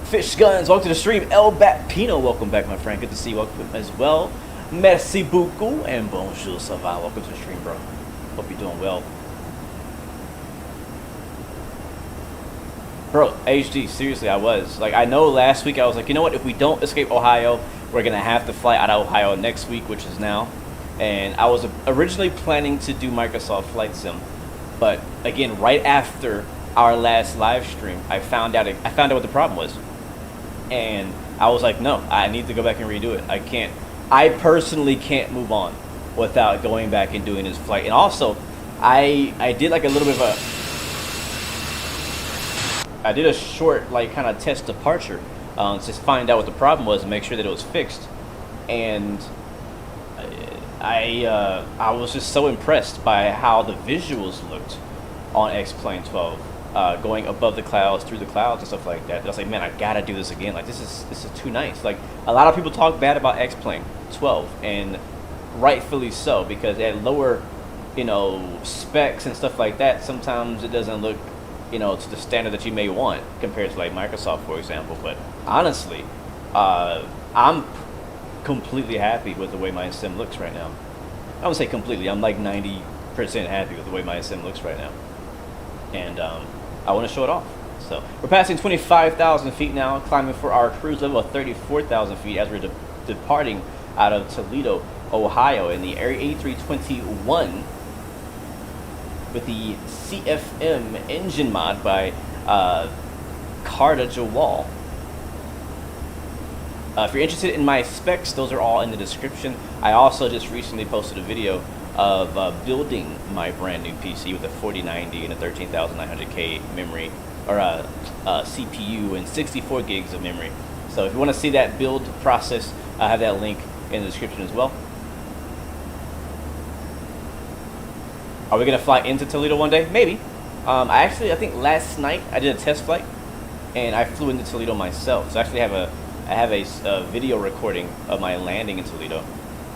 Fish Guns, welcome to the stream. El Bat-Pino, welcome back, my friend. Good to see you. Welcome as well. Merci beaucoup and bonjour, ça va. Welcome to the stream, bro. Hope you're doing well. Bro, HD, seriously, I was. Like, I know last week I was like, you know what? If we don't escape Ohio, we're going to have to fly out of Ohio next week, which is now. And I was originally planning to do Microsoft Flight Sim. But, again, right after our last live stream, I found out what the problem was. And I was like, no, I need to go back and redo it. I personally can't move on without going back and doing this flight. And also, I did like a little bit of I did a short, like, kind of test departure to find out what the problem was and make sure that it was fixed. And I was just so impressed by how the visuals looked on X-Plane 12, going above the clouds, through the clouds, and stuff like that. I was like, man, I gotta do this again. Like, this is too nice. Like, a lot of people talk bad about X-Plane 12, and rightfully so, because at lower, specs and stuff like that, sometimes it doesn't look, to the standard that you may want compared to like Microsoft, for example. But honestly, I'm completely happy with the way my sim looks right now. I won't say completely. I'm like 90% happy with the way my sim looks right now, and I want to show it off. So we're passing 25,000 feet now, climbing for our cruise level of 34,000 feet as we're departing out of Toledo, Ohio, in the A321 with the CFM engine mod by Carta Jawal. If you're interested in my specs, those are all in the description. I also just recently posted a video of building my brand new PC with a 4090 and a 13900K memory, or CPU, and 64 gigs of memory. So if you want to see that build process, I have that link in the description as well. Are we gonna fly into Toledo one day? Maybe. I think last night I did a test flight, and I flew into Toledo myself. So I actually have a video recording of my landing in Toledo.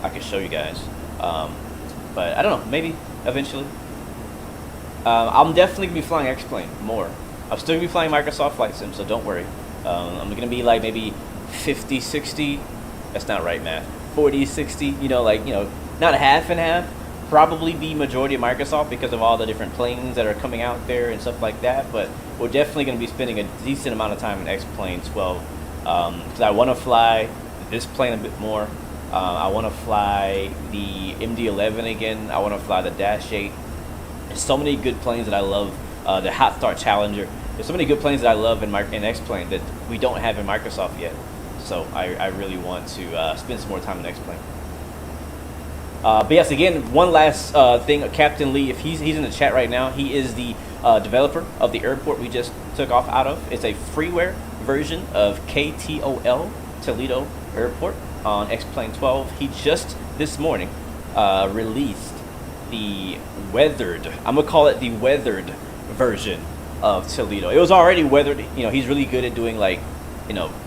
I can show you guys. But I don't know. Maybe eventually. I'm definitely gonna be flying X-Plane more. I'm still gonna be flying Microsoft Flight Sim, so don't worry. I'm gonna be like maybe 50, 60. That's not right math. 40, 60. Not half and half. Probably be majority of Microsoft because of all the different planes that are coming out there and stuff like that. But we're definitely going to be spending a decent amount of time in X-Plane 12 because I want to fly this plane a bit more. I want to fly the MD-11 again. I want to fly the Dash 8. There's so many good planes that I love. The Hot Start Challenger. There's so many good planes that I love in X-Plane that we don't have in Microsoft yet. So I really want to spend some more time in X-Plane. But yes, again, one last thing, Captain Lee, if he's in the chat right now, he is the developer of the airport we just took off out of. It's a freeware version of KTOL Toledo Airport on X-Plane 12. He just this morning released the weathered, I'm going to call it the weathered version of Toledo. It was already weathered. He's really good at doing like,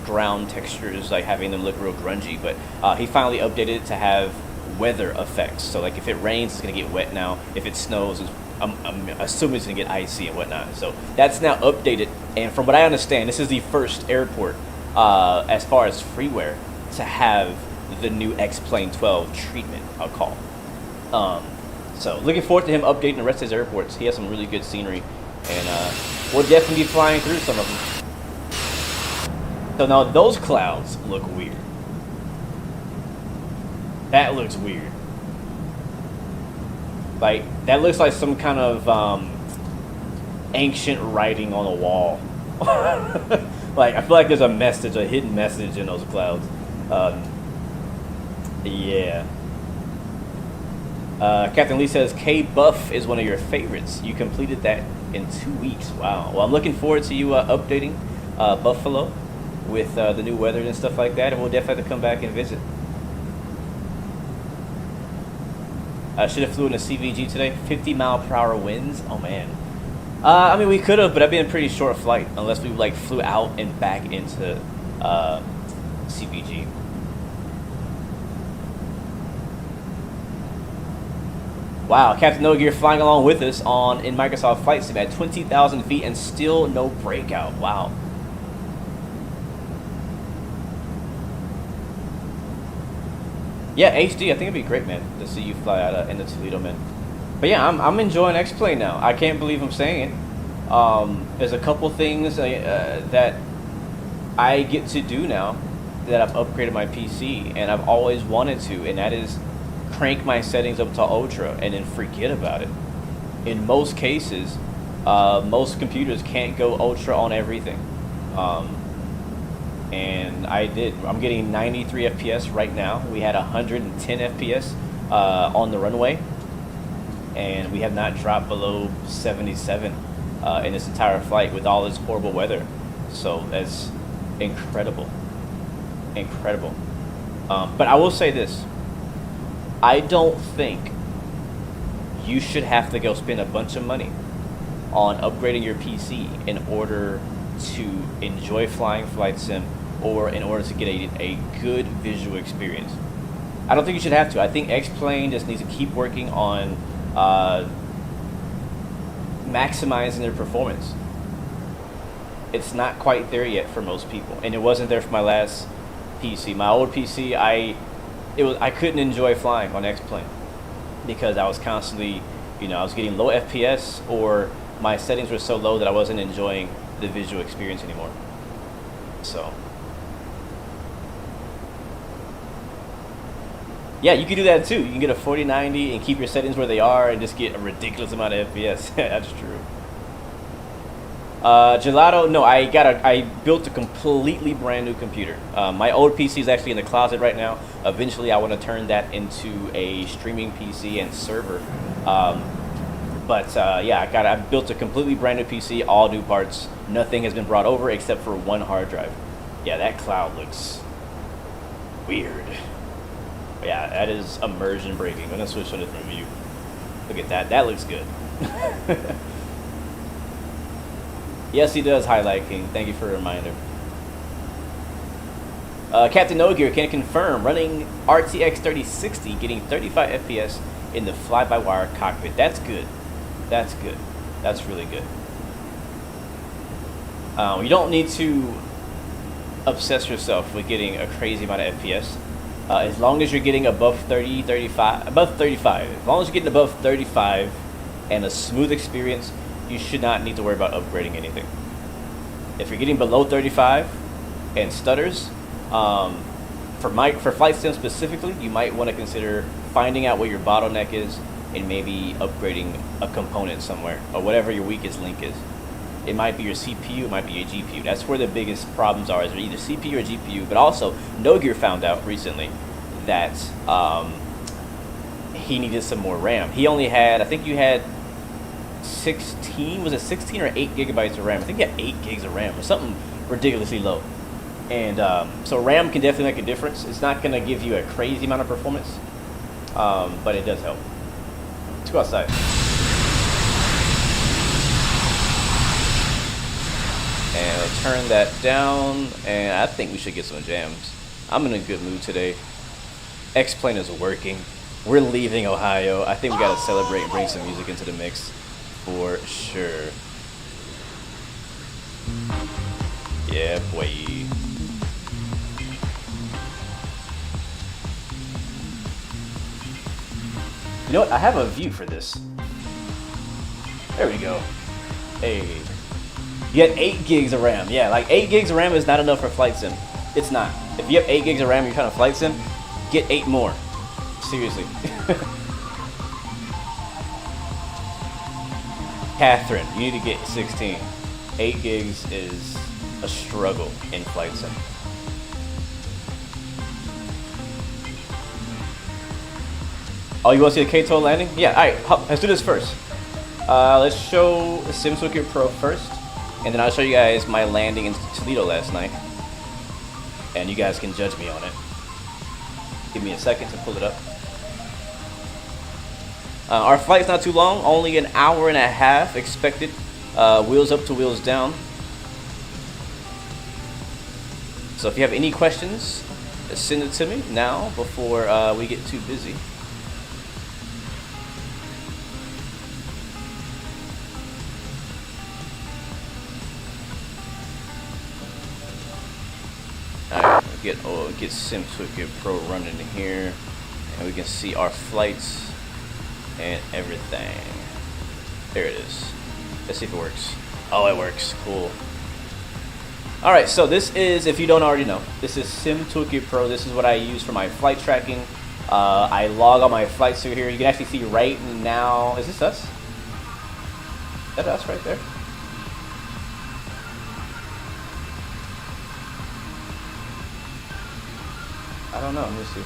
ground textures, like having them look real grungy, but he finally updated it to have weather effects. So like if it rains, it's gonna get wet now. If it snows, I'm assuming it's gonna get icy and whatnot. So that's now updated. And from what I understand, this is the first airport as far as freeware to have the new X-Plane 12 treatment, I'll call. So looking forward to him updating the rest of his airports. He has some really good scenery, and we'll definitely be flying through some of them. So now those clouds look weird. That looks weird. Like, that looks like some kind of ancient writing on a wall. Like, I feel like there's a message, a hidden message in those clouds. Yeah. Captain Lee says, K-Buff is one of your favorites. You completed that in 2 weeks. Wow. Well, I'm looking forward to you updating Buffalo with the new weather and stuff like that, and we'll definitely have to come back and visit. I should have flew in a CVG today. 50-mile-per-hour winds. Oh man. I mean, we could have, but that'd been a pretty short flight unless we like flew out and back into CVG. Wow, Captain No Gear flying along with us in Microsoft Flight Sim at 20,000 feet and still no breakout. Wow. Yeah, HD, I think it'd be great, man, to see you fly out into Toledo, man. But yeah, I'm enjoying X-Plane now. I can't believe I'm saying it. There's a couple things that I get to do now that I've upgraded my PC, and I've always wanted to, and that is crank my settings up to ultra and then forget about it. In most cases, most computers can't go ultra on everything. And I did. I'm getting 93 FPS right now. We had 110 FPS on the runway, and we have not dropped below 77 in this entire flight with all this horrible weather. So that's incredible. Incredible. But I will say this. I don't think you should have to go spend a bunch of money on upgrading your PC in order to enjoy flying Flight Sim or in order to get a good visual experience. I don't think you should have to. I think X-Plane just needs to keep working on maximizing their performance. It's not quite there yet for most people, and it wasn't there for my last PC. My old PC, I couldn't enjoy flying on X-Plane because I was constantly, I was getting low FPS, or my settings were so low that I wasn't enjoying the visual experience anymore. So yeah, you can do that too. You can get a 4090 and keep your settings where they are and just get a ridiculous amount of FPS. That's true. Gelato, no, I built a completely brand new computer. My old PC is actually in the closet right now. Eventually I want to turn that into a streaming PC and server. Yeah, I built a completely brand new PC, all new parts. Nothing has been brought over except for one hard drive. Yeah, that cloud looks weird. Yeah, that is immersion breaking. I'm gonna switch to a different view. Look at that. That looks good. Yes, he does, Highlight King. Thank you for a reminder. Captain No Gear can confirm running RTX 3060, getting 35 FPS in the fly-by-wire cockpit. That's good. That's good. That's really good. You don't need to obsess yourself with getting a crazy amount of FPS. As long as you're getting above 30, 35, above 35. As long as you're getting above 35 and a smooth experience, you should not need to worry about upgrading anything. If you're getting below 35 and stutters, for Flight Sim specifically, you might want to consider finding out what your bottleneck is and maybe upgrading a component somewhere, or whatever your weakest link is. It might be your CPU, it might be your GPU. That's where the biggest problems are, is either CPU or GPU. But also, No Gear found out recently that he needed some more RAM. He only had, I think you had 16, was it 16 or 8 gigabytes of RAM? I think you had 8 gigs of RAM or something ridiculously low. And so RAM can definitely make a difference. It's not going to give you a crazy amount of performance, but it does help. Let's go outside. And I'll turn that down, and I think we should get some jams. I'm in a good mood today. X-Plane is working. We're leaving Ohio. I think we gotta celebrate and bring some music into the mix for sure. Yeah, boy. You know what? I have a view for this. There we go. Hey. You get 8 gigs of RAM. Yeah, like 8 gigs of RAM is not enough for flight sim. It's not. If you have 8 gigs of RAM and you're trying to flight sim, get 8 more. Seriously. Catherine, you need to get 16. 8 gigs is a struggle in flight sim. Oh, you want to see the KTOL landing? Yeah, alright, let's do this first. Let's show Toolkit Pro first, and then I'll show you guys my landing in Toledo last night. And you guys can judge me on it. Give me a second to pull it up. Our flight's not too long, only an hour and a half expected. Wheels up to wheels down. So if you have any questions, send it to me now before we get too busy. Alright, get Toolkit Pro running here, and we can see our flights and everything. There it is. Let's see if it works. Oh, it works. Cool. Alright, so this is, if you don't already know, this is Toolkit Pro. This is what I use for my flight tracking. I log all my flights through here. You can actually see right now. Is this us? Is that us right there? I don't know. Let me see.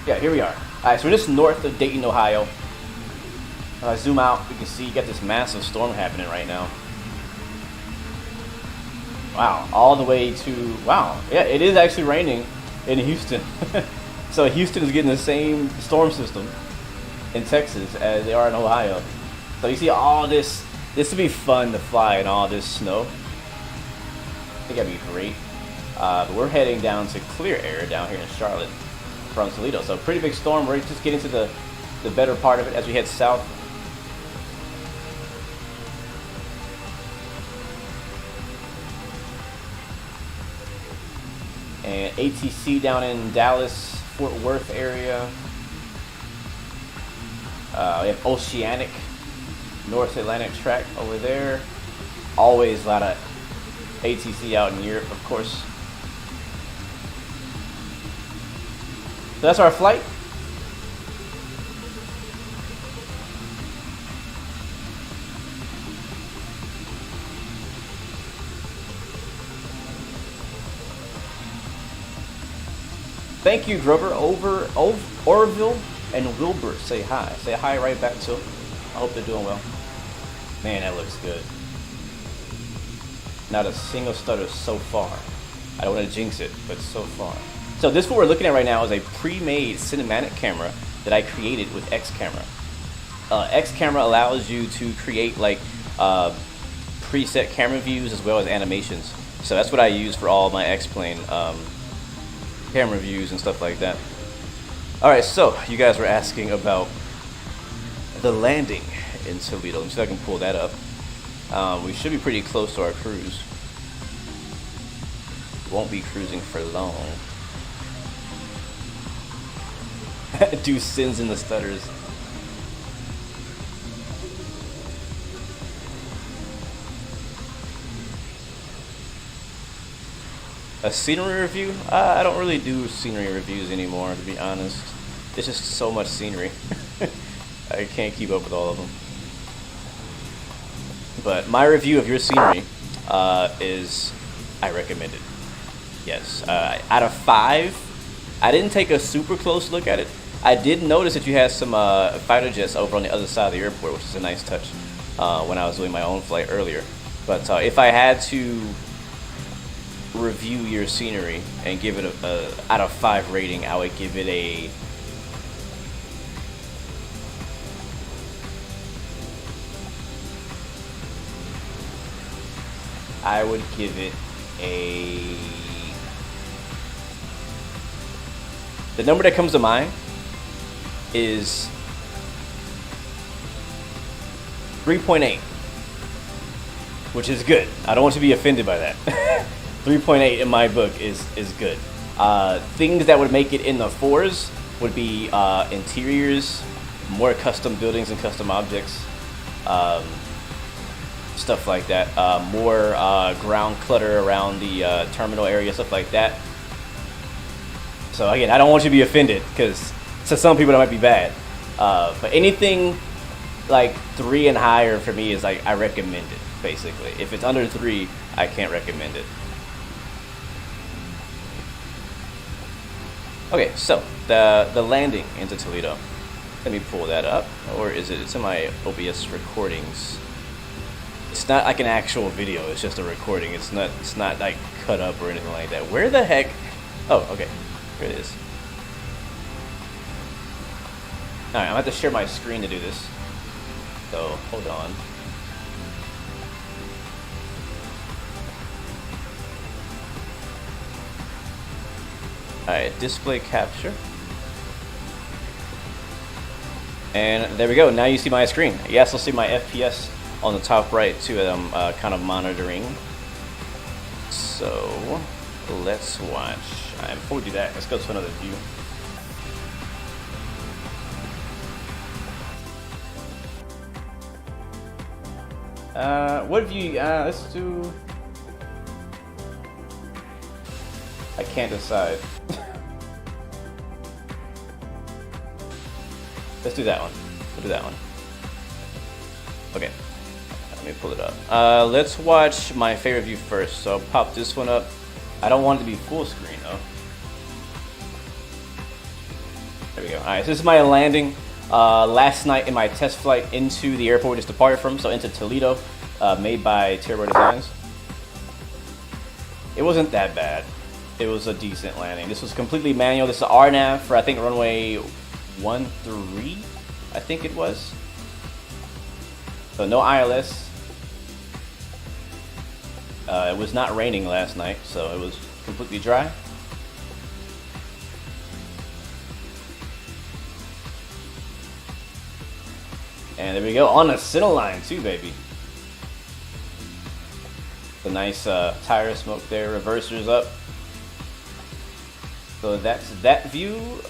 Yeah, here we are. Alright, so we're just north of Dayton, Ohio. Zoom out, you can see you got this massive storm happening right now. Wow, all the way to, wow, yeah, it is actually raining in Houston. So Houston is getting the same storm system in Texas as they are in Ohio. So you see all this would be fun to fly in all this snow. I think that'd be great. But we're heading down to clear air down here in Charlotte from Toledo. So pretty big storm. We're just getting to the better part of it as we head south. And ATC down in Dallas, Fort Worth area. We have Oceanic, North Atlantic track over there. Always a lot of ATC out in Europe, of course. So that's our flight. Thank you, Grover. Orville and Wilbur say hi. Say hi right back to them. I hope they're doing well. Man, that looks good. Not a single stutter so far. I don't want to jinx it, but so far. So this what we're looking at right now is a pre-made cinematic camera that I created with X-Camera. X-Camera allows you to create like preset camera views as well as animations. So that's what I use for all my X-Plane camera views and stuff like that. Alright, so you guys were asking about the landing in Toledo. Let me see if I can pull that up. We should be pretty close to our cruise. Won't be cruising for long. Do sins in the stutters. A scenery review? I don't really do scenery reviews anymore, to be honest. It's just so much scenery. I can't keep up with all of them. But my review of your scenery is I recommend it. Yes. Out of 5, I didn't take a super close look at it. I did notice that you had some fighter jets over on the other side of the airport, which is a nice touch when I was doing my own flight earlier. But if I had to review your scenery and give it a out of 5 rating, I would give it a The number that comes to mind is 3.8, which is good. I don't want you to be offended by that. 3.8 in my book is good. Things that would make it in the 4s would be interiors, more custom buildings and custom objects, stuff like that. More ground clutter around the terminal area, stuff like that. So again, I don't want you to be offended because to some people that might be bad. But anything like 3 and higher for me is like I recommend it. Basically, if it's under 3, I can't recommend it. Okay, so the landing into Toledo. Let me pull that up, or is it? It's in my OBS recordings. It's not like an actual video. It's just a recording. It's not like cut up or anything like that. Where the heck? Oh, okay, here it is. All right, I'm gonna have to share my screen to do this. So hold on. Alright, display capture. And there we go. Now you see my screen. You also see my FPS on the top right too that I'm kind of monitoring. So let's watch. Alright, before we do that, let's go to another view. What view? Let's do. I can't decide. Let's do that one. We'll do that one. Okay. Let me pull it up. Let's watch my favorite view first. So I'll pop this one up. I don't want it to be full screen though. There we go. Alright, so this is my landing last night in my test flight into the airport we just departed from, so into Toledo, made by Terror Designs. It wasn't that bad. It was a decent landing. This was completely manual. This is RNAV for I think runway 13, I think it was. So no ILS. It was not raining last night, so it was completely dry. And there we go, on a center line too, baby. The nice tire smoke there, reversers up. So that's that view.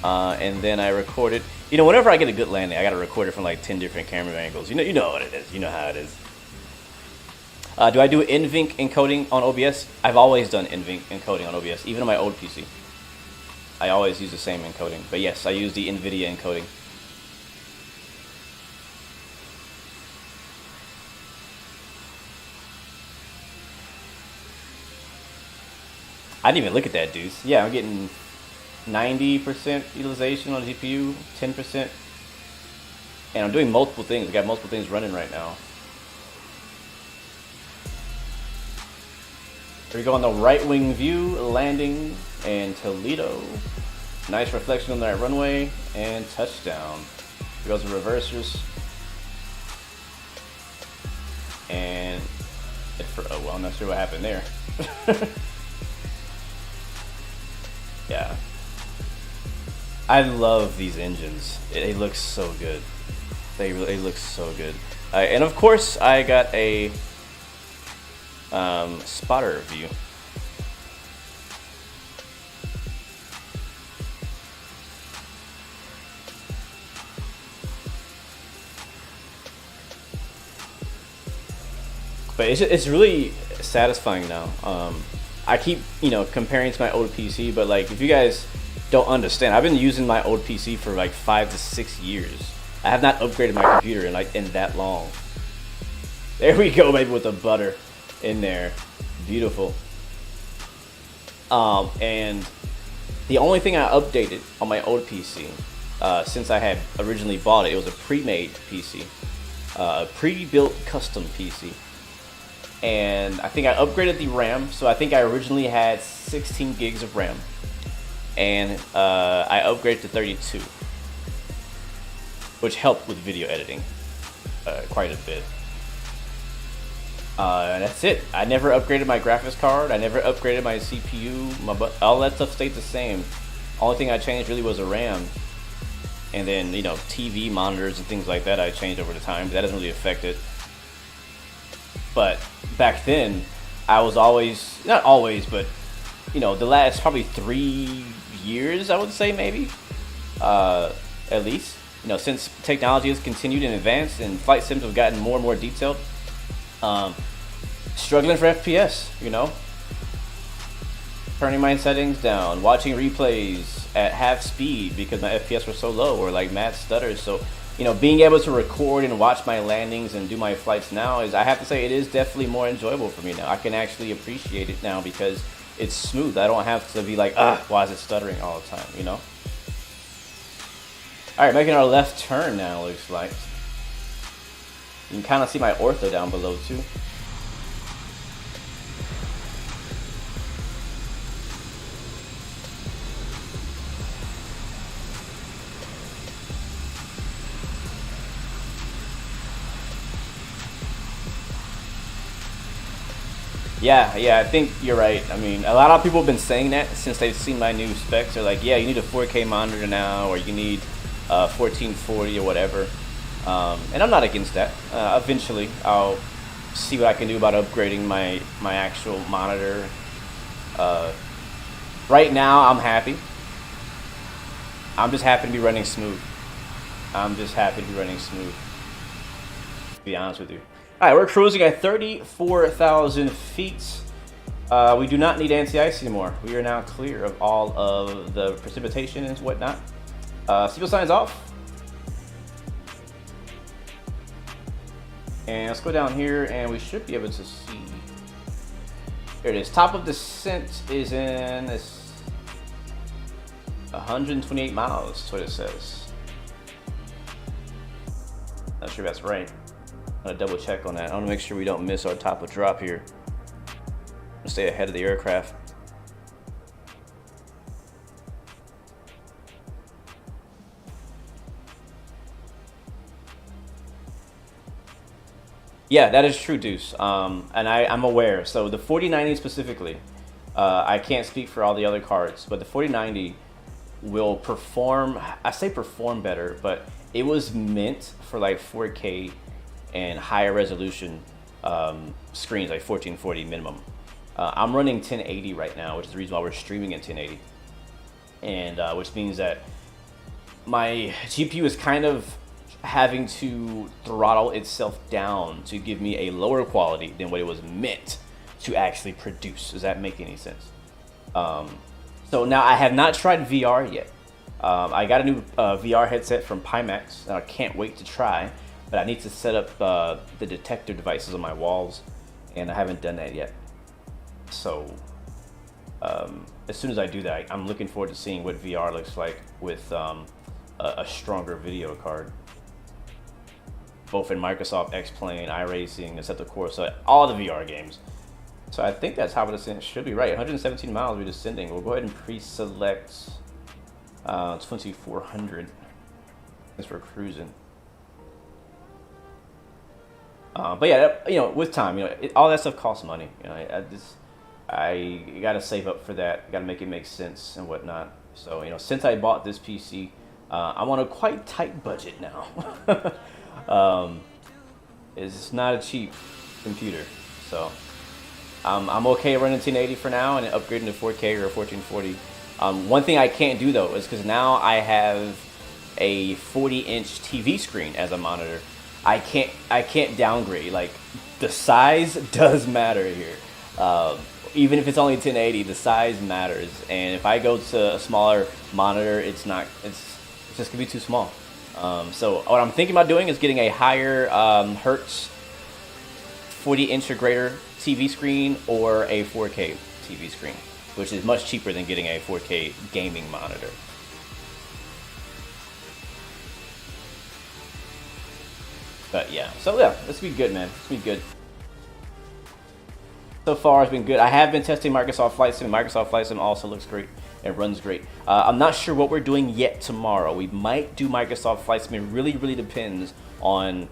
And then I recorded. You know, whenever I get a good landing, I gotta record it from like 10 different camera angles. You know what it is. You know how it is. Do I do NVENC encoding on OBS? I've always done NVENC encoding on OBS, even on my old PC. I always use the same encoding. But yes, I use the NVIDIA encoding. I didn't even look at that, dudes. Yeah, I'm getting 90% utilization on GPU, 10%. And I'm doing multiple things. I got multiple things running right now. Here we go on the right wing view, landing in Toledo. Nice reflection on that runway, and touchdown. Here goes the reversers. And, oh well, I'm not sure what happened there. Yeah. I love these engines. It looks so good. They look so good. And of course, I got a spotter view. But it's really satisfying now. I keep, comparing to my old PC, but like, if you guys don't understand, I've been using my old PC for like 5 to 6 years. I have not upgraded my computer in that long. There we go, baby, with the butter in there. Beautiful. And the only thing I updated on my old PC, since I had originally bought it, it was a pre-made PC, a pre-built custom PC. And I think I upgraded the RAM, so I think I originally had 16 gigs of RAM, and I upgraded to 32, which helped with video editing quite a bit. And that's it. I never upgraded my graphics card. I never upgraded my CPU. All that stuff stayed the same. Only thing I changed really was the RAM, and then you know TV monitors and things like that I changed over the time, but that doesn't really affect it. But back then, I was always, not always, but you know, the last probably 3 years, I would say maybe, at least, you know, since technology has continued and advanced and flight sims have gotten more and more detailed, struggling for FPS, you know, turning my settings down, watching replays at half speed because my FPS were so low, or like mad stutters. So, you know, being able to record and watch my landings and do my flights now is, I have to say, it is definitely more enjoyable for me now. I can actually appreciate it now because it's smooth. I don't have to be like, why is it stuttering all the time, you know? All right, making our left turn now, looks like. You can kind of see my ortho down below too. Yeah, I think you're right. I mean, a lot of people have been saying that since they've seen my new specs. They're like, yeah, you need a 4K monitor now, or you need 1440 or whatever. And I'm not against that. Eventually, I'll see what I can do about upgrading my actual monitor. Right now, I'm happy. I'm just happy to be running smooth. To be honest with you. Alright, we're cruising at 34,000 feet. We do not need anti-ice anymore. We are now clear of all of the precipitation and whatnot. Seatbelt signs off. And let's go down here and we should be able to see. Here it is. Top of descent is in this 128 miles. That's what it says. Not sure if that's right. I'm gonna double check on that. I want to make sure we don't miss our top of drop here. Stay ahead of the aircraft. Yeah, that is true, Deuce. And I'm aware. So the 4090 specifically, I can't speak for all the other cards, but the 4090 will perform, I say perform better, but it was meant for like 4K and higher resolution screens, like 1440 minimum. I'm running 1080 right now, which is the reason why we're streaming at 1080. And which means that my GPU is kind of having to throttle itself down to give me a lower quality than what it was meant to actually produce. Does that make any sense? So now I have not tried VR yet. I got a new VR headset from Pimax that I can't wait to try, but I need to set up the detector devices on my walls, and I haven't done that yet. So as soon as I do that, I'm looking forward to seeing what VR looks like with a stronger video card, both in Microsoft X-Plane, iRacing, etc. Corsa, all the VR games. So I think that's how it should be right. 117 miles we're descending. We'll go ahead and pre-select 2400 as we're cruising. But yeah, you know, with time, you know, all that stuff costs money. You know, I gotta save up for that. Gotta make it make sense and whatnot. So you know, since I bought this PC, I'm on a quite tight budget now. It's not a cheap computer, so I'm okay running 1080 for now and upgrading to 4K or 1440. One thing I can't do though is because now I have a 40-inch TV screen as a monitor. I can't downgrade. Like, the size does matter here. Even if it's only 1080, the size matters. And if I go to a smaller monitor, it's just gonna be too small. So what I'm thinking about doing is getting a higher hertz 40-inch or greater TV screen, or a 4K TV screen, which is much cheaper than getting a 4K gaming monitor. But yeah, so yeah, this will be good, man. This will be good. So far, it's been good. I have been testing Microsoft Flight Sim. Microsoft Flight Sim also looks great. It runs great. I'm not sure what we're doing yet tomorrow. We might do Microsoft Flight Sim. It really, really depends on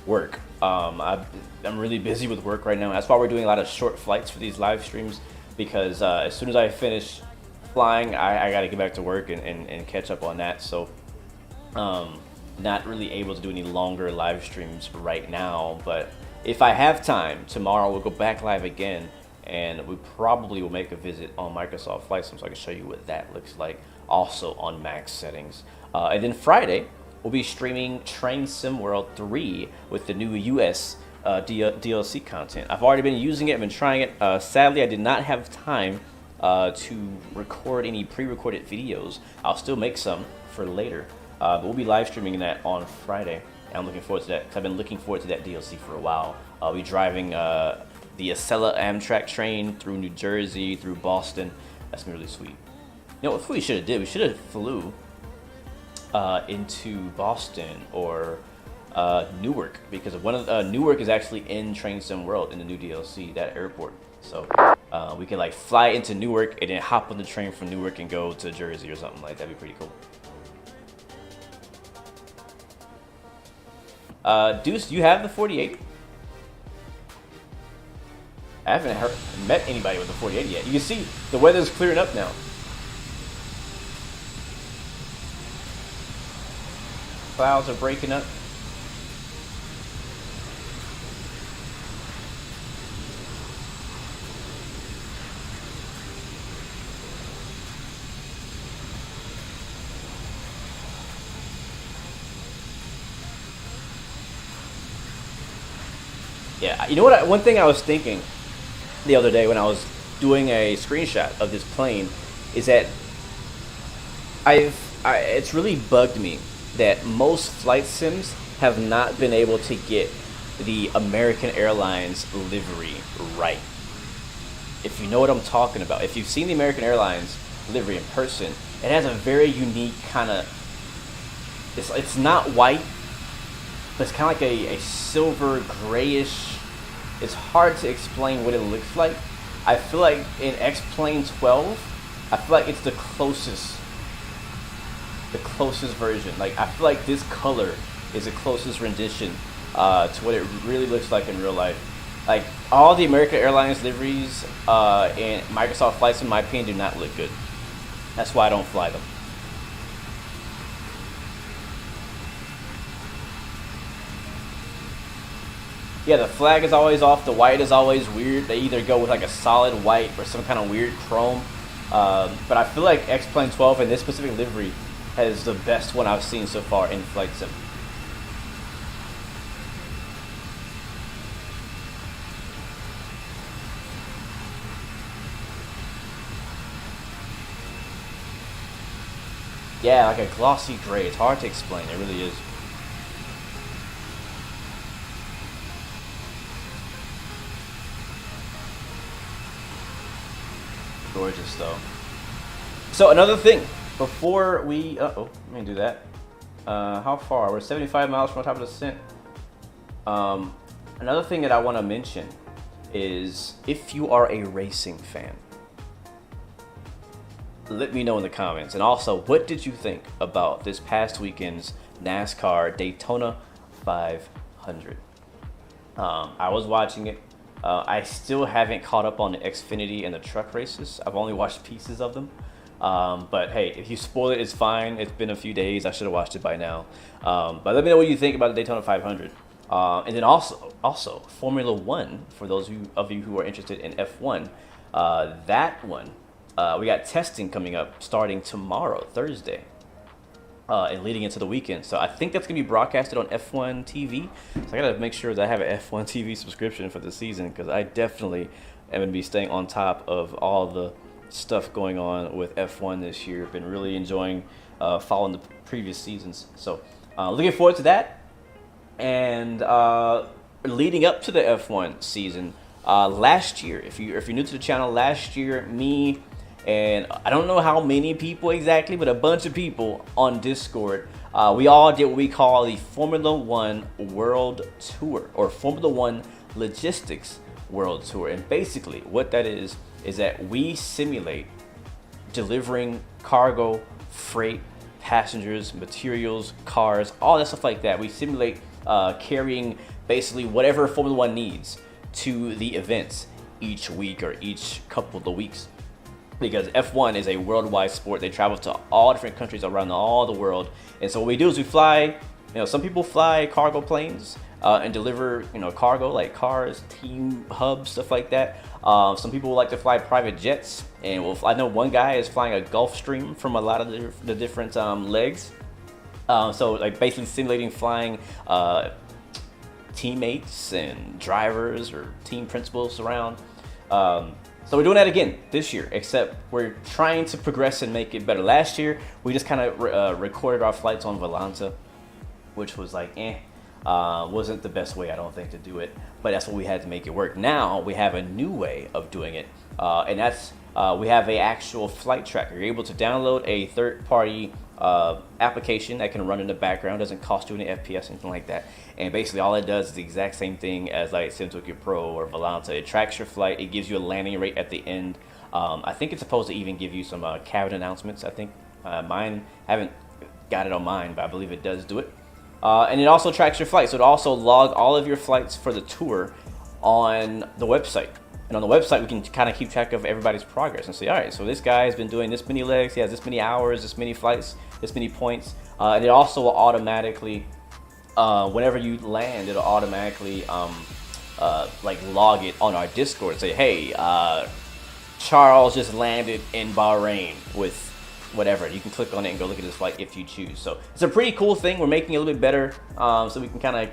work. I'm really busy with work right now. That's why we're doing a lot of short flights for these live streams, because as soon as I finish flying, I got to get back to work and catch up on that. So not really able to do any longer live streams right now, but if I have time, tomorrow we'll go back live again, and we probably will make a visit on Microsoft Flight Sim so I can show you what that looks like, also on max settings. And then Friday, we'll be streaming Train Sim World 3 with the new US DLC content. I've already been using it, I've been trying it. Sadly, I did not have time to record any pre-recorded videos. I'll still make some for later. But we'll be live streaming that on Friday. I'm looking forward to that because I've been looking forward to that DLC for a while. I'll be driving the Acela Amtrak train through New Jersey, through Boston. That's gonna be really sweet. You know what we should have did? We should have flew into Boston or Newark, because one of Newark is actually in Train Sim World in the new DLC, that airport. So we can like fly into Newark and then hop on the train from Newark and go to Jersey or something like that. That'd be pretty cool. Deuce, do you have the 48? I haven't met anybody with the 48 yet. You can see the weather's clearing up now. Clouds are breaking up. Yeah, you know what? One thing I was thinking the other day when I was doing a screenshot of this plane is that it's really bugged me that most flight sims have not been able to get the American Airlines livery right. If you know what I'm talking about, if you've seen the American Airlines livery in person, it has a very unique kind of, it's not white, but it's kind of like a silver grayish. It's hard to explain what it looks like. I feel like in X-Plane 12, I feel like it's the closest version. Like, I feel like this color is the closest rendition to what it really looks like in real life. Like, all the American Airlines liveries and Microsoft flights, in my opinion, do not look good. That's why I don't fly them. Yeah, the flag is always off, the white is always weird. They either go with like a solid white or some kind of weird chrome. But I feel like X-Plane 12 and this specific livery has the best one I've seen so far in Flight Sim. Yeah, like a glossy gray. It's hard to explain, it really is. Gorgeous though. So another thing, before we, let me do that. How far? We're 75 miles from the top of the descent. Another thing that I want to mention is if you are a racing fan, let me know in the comments. And also, what did you think about this past weekend's NASCAR Daytona 500? I was watching it. I still haven't caught up on the Xfinity and the truck races. I've only watched pieces of them. But hey, if you spoil it, it's fine. It's been a few days. I should have watched it by now. But let me know what you think about the Daytona 500. And then also Formula One, for those of you who are interested in F1. That one, we got testing coming up starting tomorrow, Thursday. And leading into the weekend. So I think that's going to be broadcasted on F1 TV. So I got to make sure that I have an F1 TV subscription for the season, because I definitely am going to be staying on top of all the stuff going on with F1 this year. Been really enjoying following the previous seasons. So looking forward to that. And leading up to the F1 season, last year, if you're new to the channel, last year, me and I don't know how many people exactly, but a bunch of people on Discord, we all did what we call the Formula One World Tour, or Formula One Logistics World Tour. And basically what that is that we simulate delivering cargo, freight, passengers, materials, cars, all that stuff like that. We simulate carrying basically whatever Formula One needs to the events each week or each couple of weeks. because F1 is a worldwide sport. They travel to all different countries around all the world. And so what we do is we fly, some people fly cargo planes and deliver, cargo like cars, team hubs, stuff like that. Some people like to fly private jets, and I know one guy is flying a Gulfstream from a lot of the different legs. So like basically simulating flying teammates and drivers or team principals around. So we're doing that again this year, except we're trying to progress and make it better. Last year, we just kind of recorded our flights on Volanta, which was like, wasn't the best way, I don't think, to do it. But that's what we had to make it work. Now we have a new way of doing it, and that's we have a actual flight tracker. You're able to download a third-party application that can run in the background. Doesn't cost you any FPS, anything like that. And basically all it does is the exact same thing as like Toolkit Pro or Volanta. It tracks your flight. It gives you a landing rate at the end. I think it's supposed to even give you some cabin announcements. I think mine, haven't got it on mine, but I believe it does do it. And it also tracks your flight. So it also log all of your flights for the tour on the website. And on the website, we can kind of keep track of everybody's progress and say, all right, so this guy has been doing this many legs, he has this many hours, this many flights, this many points. And it also will automatically, whenever you land, it'll automatically like log it on our Discord and say, hey, Charles just landed in Bahrain with whatever. You can click on it and go look at this flight if you choose. So it's a pretty cool thing. We're making it a little bit better so we can kind of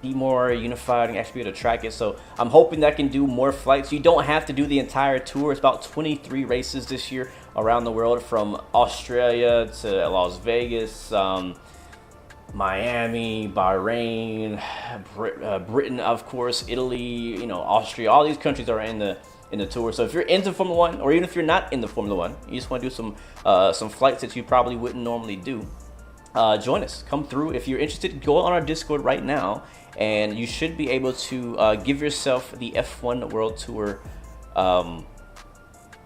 be more unified and actually be able to track it. So I'm hoping that I can do more flights. You don't have to do the entire tour. It's about 23 races this year around the world, from Australia to Las Vegas, Miami, Bahrain, Britain, of course, Italy, Austria. All these countries are in the tour. So if you're into Formula One, or even if you're not into Formula One, you just want to do some flights that you probably wouldn't normally do, join us. Come through. If you're interested, go on our Discord right now, and you should be able to give yourself the F1 World Tour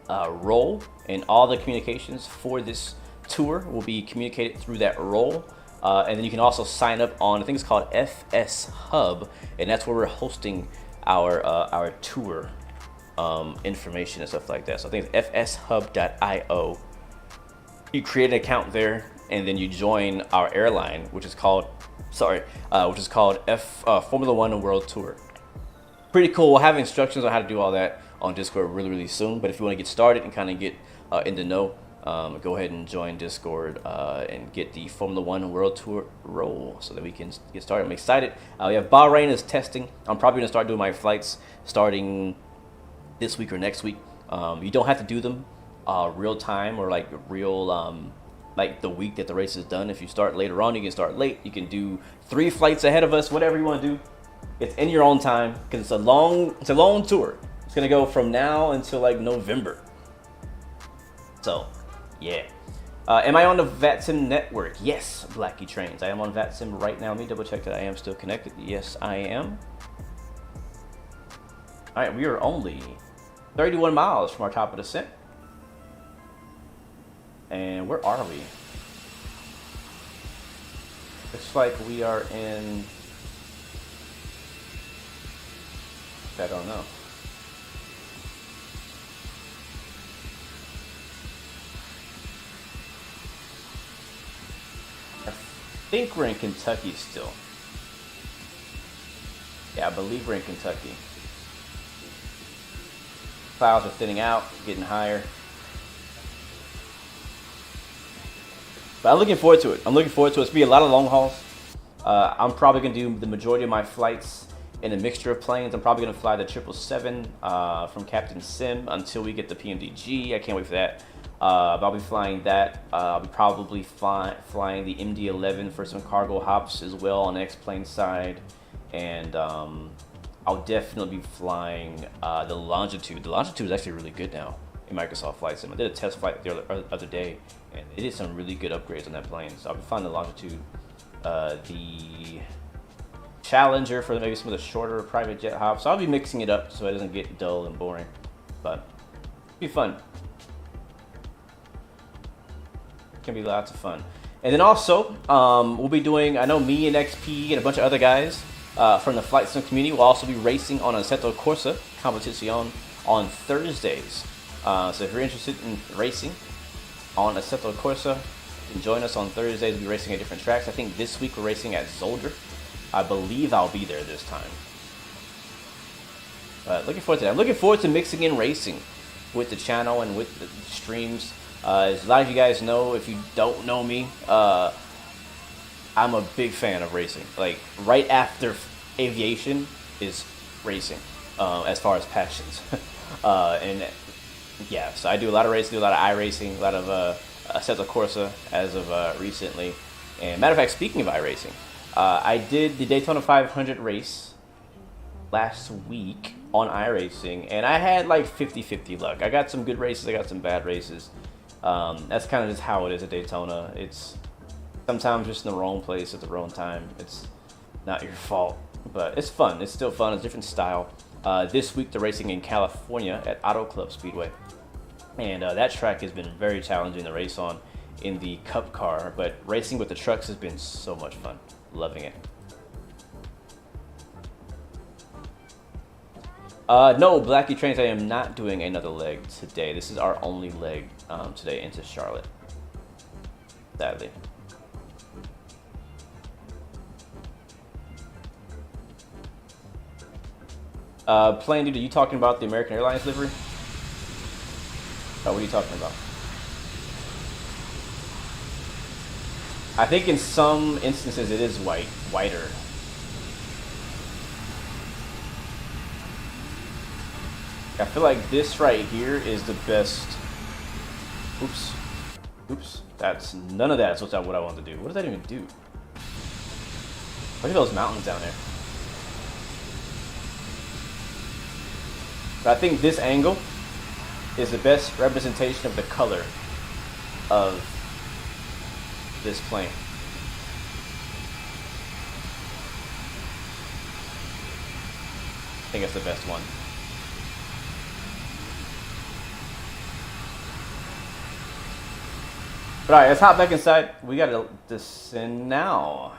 role, and all the communications for this tour will be communicated through that role. And then you can also sign up on, I think it's called FS Hub, and that's where we're hosting our tour information and stuff like that. So I think it's fshub.io. You create an account there, and then you join our airline, which is called Formula One World Tour. Pretty cool. We'll have instructions on how to do all that on Discord really soon. But if you want to get started and kind of get in the know, go ahead and join Discord and get the Formula One World Tour role so that we can get started. I'm excited. We have Bahrain is testing. I'm probably going to start doing my flights starting this week or next week. You don't have to do them real time or like like the week that the race is done. If you start later on, you can start late. You can do 3 flights ahead of us, whatever you want to do. It's in your own time, because it's a long tour. It's gonna go from now until like November. So yeah. Am I on the Vatsim network? Yes, Blackie Trains. I am on Vatsim right now. Let me double check that I am still connected. Yes, I am. All right, we are only 31 miles from our top of descent. And where are we? Looks like we are in, I don't know. I think we're in Kentucky still. Yeah, I believe we're in Kentucky. Clouds are thinning out, getting higher. But I'm looking forward to it. It's going to be a lot of long hauls. I'm probably going to do the majority of my flights in a mixture of planes. I'm probably going to fly the 777 from Captain Sim until we get the PMDG. I can't wait for that. I'll be flying that. I'll be probably flying the MD-11 for some cargo hops as well on the X-Plane side. And I'll definitely be flying the Longitude. The Longitude is actually really good now in Microsoft Flight Sim. I did a test flight the other day, and they did some really good upgrades on that plane. So I'll be flying the Longitude, the Challenger for maybe some of the shorter private jet hops. So I'll be mixing it up so it doesn't get dull and boring, but it'll be fun. It's gonna be lots of fun. And then also, we'll be doing, I know me and XP and a bunch of other guys from the Flight Sim community will also be racing on Assetto Corsa Competizione on Thursdays. So if you're interested in racing on Assetto Corsa, you can join us on Thursdays. We'll be racing at different tracks. I think this week we're racing at Zolder. I believe I'll be there this time. But looking forward to that. I'm looking forward to mixing in racing with the channel and with the streams. As a lot of you guys know, if you don't know me, I'm a big fan of racing. Like, right after aviation is racing, as far as passions. And yeah, so I do a lot of racing, do a lot of iRacing, a lot of Assetto Corsa as of recently. And matter of fact, speaking of iRacing, I did the Daytona 500 race last week on iRacing, and I had like 50-50 luck. I got some good races, I got some bad races. That's kind of just how it is at Daytona. It's sometimes just in the wrong place at the wrong time. It's not your fault, but it's fun. It's still fun. It's a different style. This week they're racing in California at Auto Club Speedway, and that track has been very challenging to race on in the Cup car, but racing with the trucks has been so much fun. Loving it. No, Blackie Trains, I am not doing another leg today. This is our only leg today into Charlotte, sadly. Plain dude, are you talking about the American Airlines livery? Oh, what are you talking about? I think in some instances it is whiter. I feel like this right here is the best. Oops. That's none of that's what I want to do. What does that even do? Look at those mountains down there. But I think this angle is the best representation of the color of this plane. I think it's the best one. But alright, let's hop back inside. We gotta descend now.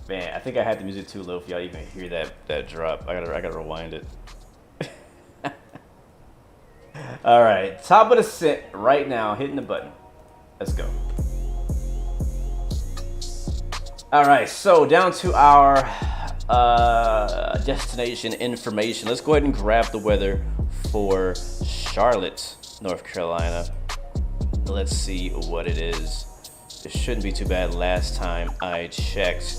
Man, I think I had the music too low for y'all to even hear that drop. I gotta rewind it. Alright, top of the set right now, hitting the button. Let's go. Alright, so down to our destination information. Let's go ahead and grab the weather for Charlotte, North Carolina. Let's see what it is. It shouldn't be too bad. Last time I checked.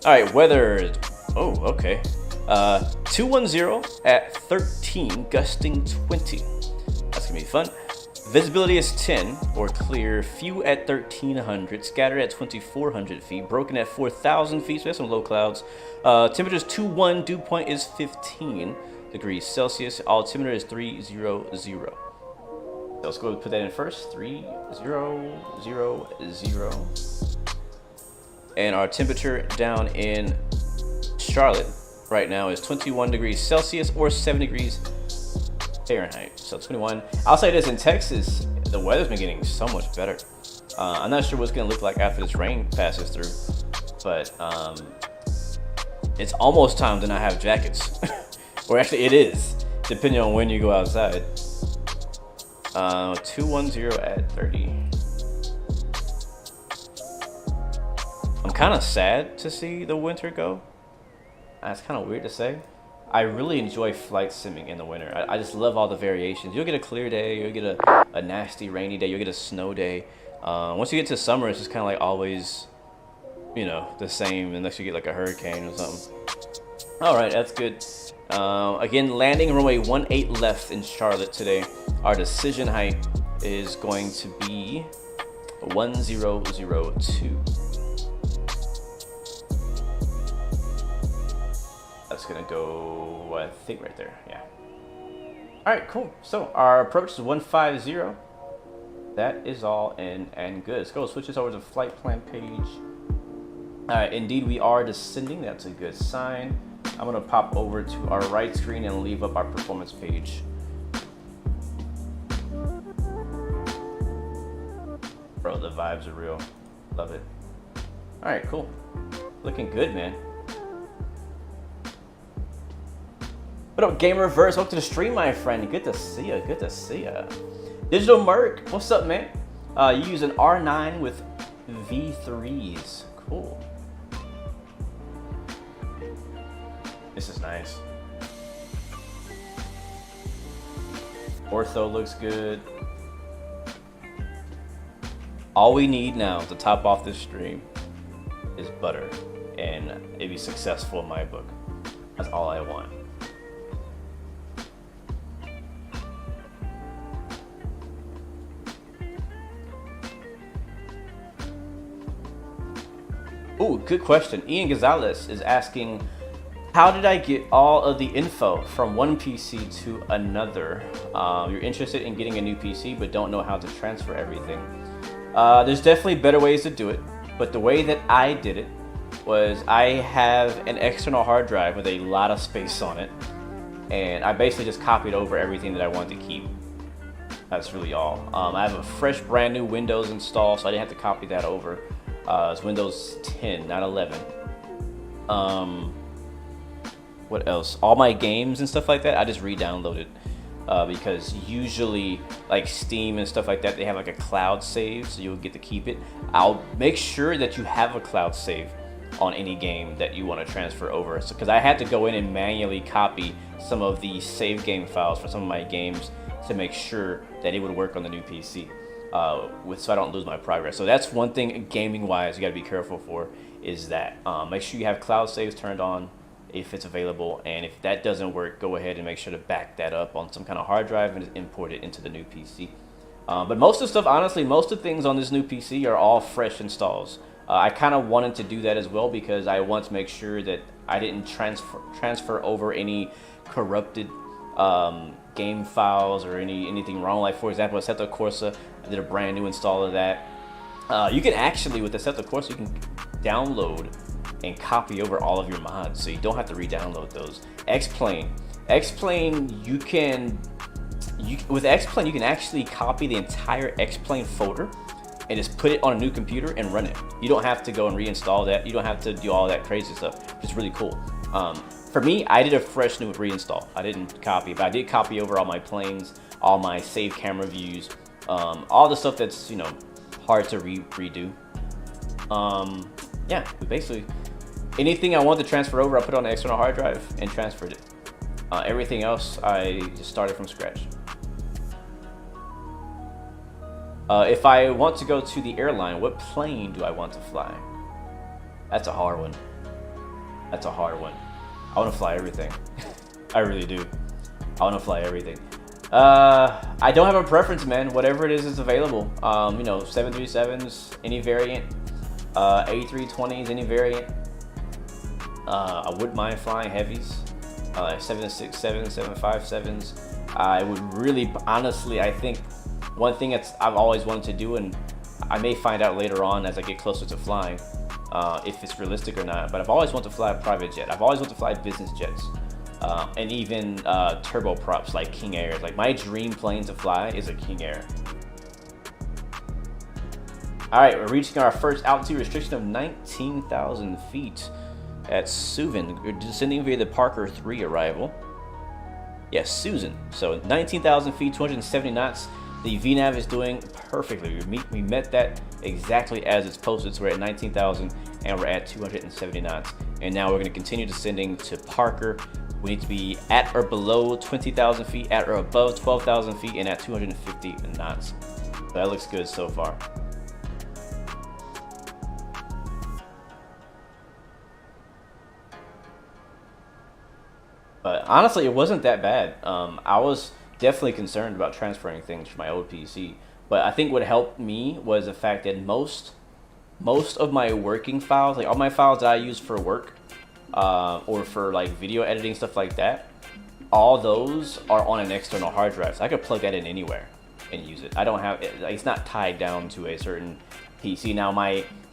All right, weather. Oh, okay. 210 at 13, gusting 20. That's gonna be fun. Visibility is 10 or clear. Few at 1300, scattered at 2400 feet, broken at 4000 feet. So that's some low clouds. Temperature is 21. Dew point is 15 degrees Celsius. Altimeter is 300. So let's go put that in first. 3000. And our temperature down in Charlotte right now is 21 degrees Celsius or 7 degrees Fahrenheit. So 21. I'll say this, in Texas, the weather's been getting so much better. I'm not sure what's gonna look like after this rain passes through, but it's almost time to not have jackets. Or actually it is, depending on when you go outside. 210 at 30. I'm kind of sad to see the winter go. That's kind of weird to say. I really enjoy flight simming in the winter. I just love all the variations. You'll get a clear day, you'll get a nasty rainy day, you'll get a snow day. Once you get to summer, it's just kind of like always, you know, the same, unless you get like a hurricane or something. All right, that's good. Again, landing runway 18 left in Charlotte today. Our decision height is going to be 1002. That's gonna go, I think, right there. Yeah. All right, cool. So our approach is 150. That is all in and good. Let's go switch this over to flight plan page. All right, indeed we are descending. That's a good sign. I'm gonna pop over to our right screen and leave up our performance page. Bro, the vibes are real. Love it. All right, cool. Looking good, man. What up, Gamerverse? Welcome to the stream, my friend. Good to see ya. Good to see ya. Digital Merc, what's up, man? You use an R9 with V3s. Cool. This is nice. Ortho looks good. All we need now to top off this stream is butter, and it'd be successful in my book. That's all I want. Ooh, good question. Ian Gonzalez is asking, how did I get all of the info from one PC to another? You're interested in getting a new PC but don't know how to transfer everything. There's definitely better ways to do it, but the way that I did it was I have an external hard drive with a lot of space on it, and I basically just copied over everything that I wanted to keep. That's really all. I have a fresh brand new Windows installed, so I didn't have to copy that over. It's Windows 10, not 11. What else? All my games and stuff like that, I just re-downloaded. Because usually, like Steam and stuff like that, they have like a cloud save, so you'll get to keep it. I'll make sure that you have a cloud save on any game that you want to transfer over. So, because I had to go in and manually copy some of the save game files for some of my games to make sure that it would work on the new PC. So I don't lose my progress. So that's one thing gaming wise you got to be careful for, is that make sure you have cloud saves turned on if it's available, and if that doesn't work, go ahead and make sure to back that up on some kind of hard drive and import it into the new PC. But most of the stuff, honestly, most of the things on this new PC are all fresh installs. I kind of wanted to do that as well because I want to make sure that I didn't transfer over any corrupted game files or anything wrong. Like, for example, Assetto Corsa, I did a brand new install of that. You can actually, with Assetto Corsa, you can download and copy over all of your mods, so you don't have to re-download those. X-Plane, with X-Plane you can actually copy the entire X-Plane folder and just put it on a new computer and run it. You don't have to go and reinstall that. You don't have to do all that crazy stuff. It's really cool. For me, I did a fresh new reinstall. I didn't copy, but I did copy over all my planes, all my save camera views, all the stuff that's, you know, hard to redo. Yeah, basically anything I wanted to transfer over, I put on an external hard drive and transferred it. Everything else, I just started from scratch. If I want to go to the airline, what plane do I want to fly? That's a hard one. That's a hard one. I want to fly everything. I really do. I want to fly everything. I don't have a preference, man. Whatever it is available. You know, 737s, any variant. A320s, any variant. I wouldn't mind flying heavies. 767s, 757s. I would really, honestly, I think one thing I've always wanted to do, and I may find out later on as I get closer to flying, if it's realistic or not, but I've always wanted to fly a private jet. I've always wanted to fly business jets, and even turboprops like King Air. Like, my dream plane to fly is a King Air. All right, we're reaching our first altitude restriction of 19,000 feet at Suvan. We're descending via the Parker 3 arrival. Yes, Susan. So 19,000 feet, 270 knots. The VNAV is doing perfectly. We met that exactly as it's posted. So we're at 19,000 and we're at 270 knots. And now we're going to continue descending to Parker. We need to be at or below 20,000 feet, at or above 12,000 feet, and at 250 knots. So that looks good so far. But honestly, it wasn't that bad. I was definitely concerned about transferring things from my old PC. But I think what helped me was the fact that most of my working files, like all my files that I use for work, or for like video editing, stuff like that, all those are on an external hard drive. So I could plug that in anywhere and use it. I don't have it, it's not tied down to a certain PC. Now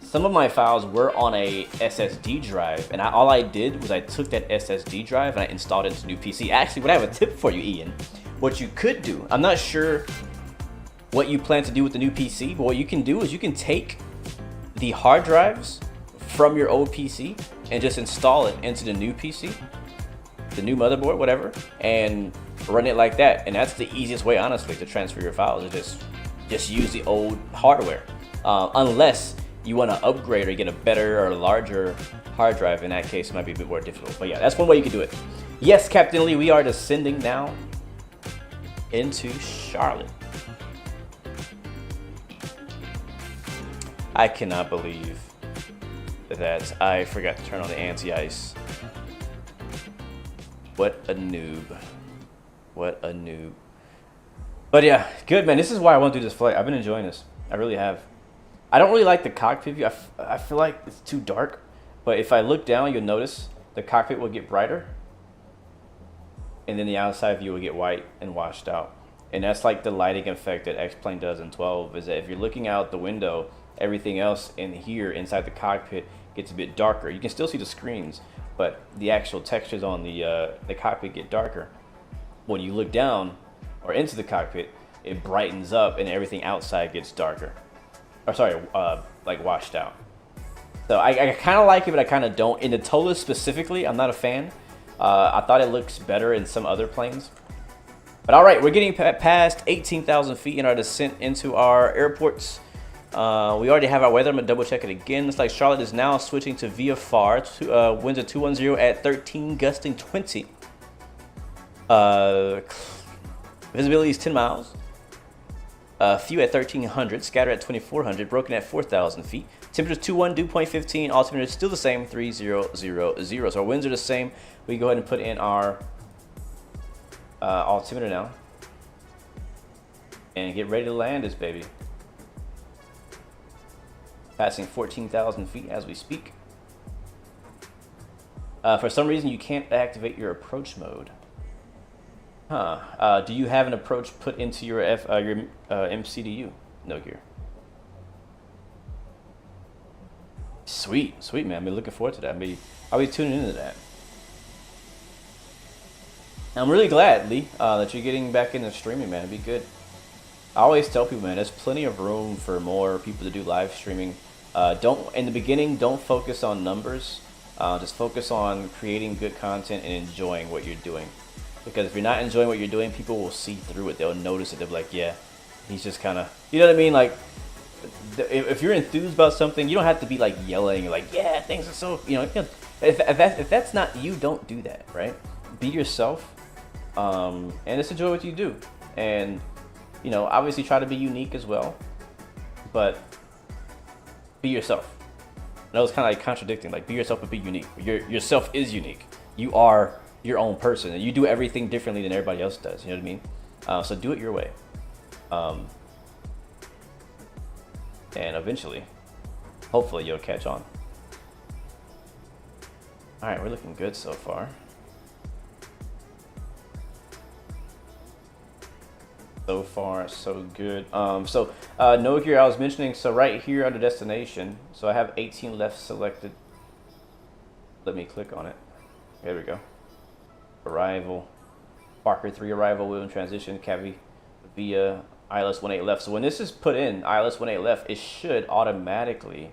some of my files were on a SSD drive, and all I did was I took that SSD drive and I installed it into a new PC. Actually, I have a tip for you, Ian. What you could do, I'm not sure what you plan to do with the new PC, but what you can do is you can take the hard drives from your old PC and just install it into the new PC, the new motherboard, whatever, and run it like that. And that's the easiest way, honestly, to transfer your files. Is just use the old hardware, unless you want to upgrade or get a better or larger hard drive. In that case, it might be a bit more difficult. But yeah, that's one way you can do it. Yes, Captain Lee, we are descending now into Charlotte. I cannot believe that I forgot to turn on the anti-ice. What a noob. What a noob. But yeah, good, man. This is why I want to do this flight. I've been enjoying this. I really have. I don't really like the cockpit view. I feel like it's too dark. But if I look down, you'll notice the cockpit will get brighter. And then the outside view will get white and washed out. And that's like the lighting effect that X-Plane does in 12. Is that if you're looking out the window, everything else in here inside the cockpit gets a bit darker. You can still see the screens, but the actual textures on the cockpit get darker. When you look down or into the cockpit, it brightens up and everything outside gets darker. Or sorry, like washed out. So I kind of like it, but I kind of don't. In the Toliss specifically, I'm not a fan. I thought it looks better in some other planes. But all right, we're getting past 18,000 feet in our descent into our airports. We already have our weather. I'm going to double check it again. Looks like Charlotte is now switching to VFR. Winds at 210 at 13, gusting 20. Visibility is 10 miles. Few at 1,300, scatter at 2,400, broken at 4,000 feet. Temperature 21, dew point 15, altimeter is still the same, 3000. So our winds are the same. We go ahead and put in our altimeter now. And get ready to land this baby. Passing 14,000 feet as we speak. For some reason, you can't activate your approach mode. Huh. Do you have an approach put into your MCDU? No gear. Sweet, sweet, man. I've been looking forward to that. I'll be tuning into that. I'm really glad, Lee, that you're getting back into streaming, man. It'd be good. I always tell people, man, there's plenty of room for more people to do live streaming. In the beginning, don't focus on numbers. Just focus on creating good content and enjoying what you're doing. Because if you're not enjoying what you're doing, people will see through it. They'll notice it. They'll be like, yeah, he's just kind of, you know what I mean? Like, if you're enthused about something, you don't have to be like yelling, like, yeah, things are so, if that's not you, don't do that, right? Be yourself, and just enjoy what you do. And, obviously try to be unique as well, but be yourself. I know it's kind of like contradicting, like be yourself but be unique. Yourself is unique. You are your own person, and you do everything differently than everybody else does. You know what I mean? So do it your way. And eventually, hopefully you'll catch on. All right, we're looking good so far. So far, so good. No gear, I was mentioning, so right here under destination, so I have 18 left selected. Let me click on it. There we go. Arrival. Parker 3 arrival, wheel in transition, Cavi via ILS 18 left. So when this is put in, ILS 18 left, it should automatically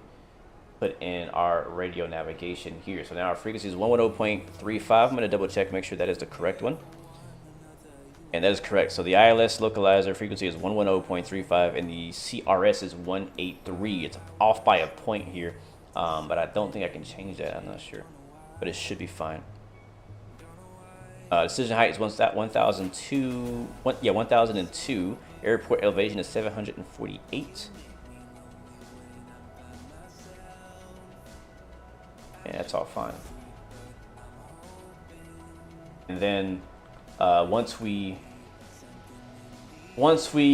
put in our radio navigation here. So now our frequency is 110.35. I'm going to double check, make sure that is the correct one. And that is correct. So the ILS localizer frequency is 110.35 and the CRS is 183. It's off by a point here, but I don't think I can change that. I'm not sure, but it should be fine. Decision height is 1002. Airport elevation is 748. And that's all fine. And then once we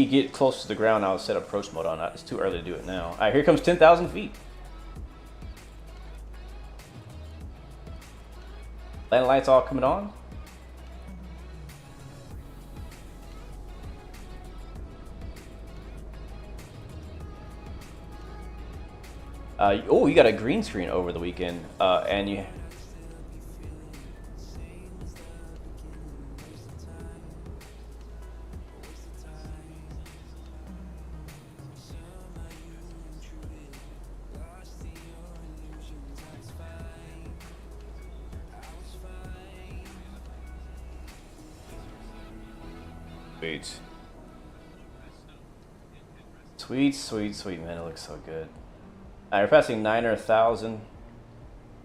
get close to the ground, I'll set approach mode on. It's too early to do it now. All right, here comes 10,000 feet. Landing lights all coming on. Oh, you got a green screen over the weekend, and you. Sweet. Sweet, sweet, sweet, man. It looks so good. Alright, we're passing 9,000.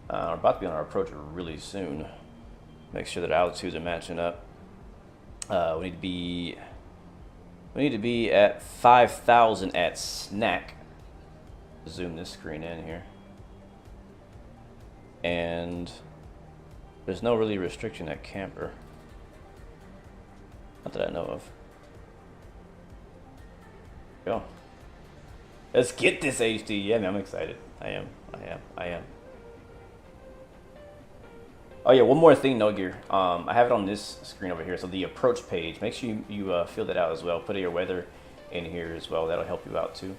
We're about to be on our approach really soon. Make sure that altitudes are matching up. We need to be at 5,000 at snack. Zoom this screen in here. And there's no really restriction at camper. Not that I know of. Go. Let's get this HD. Yeah, man, I'm excited. I am. Oh yeah, one more thing, No Gear. I have it on this screen over here. So the approach page. Make sure you fill that out as well. Put your weather in here as well. That'll help you out too.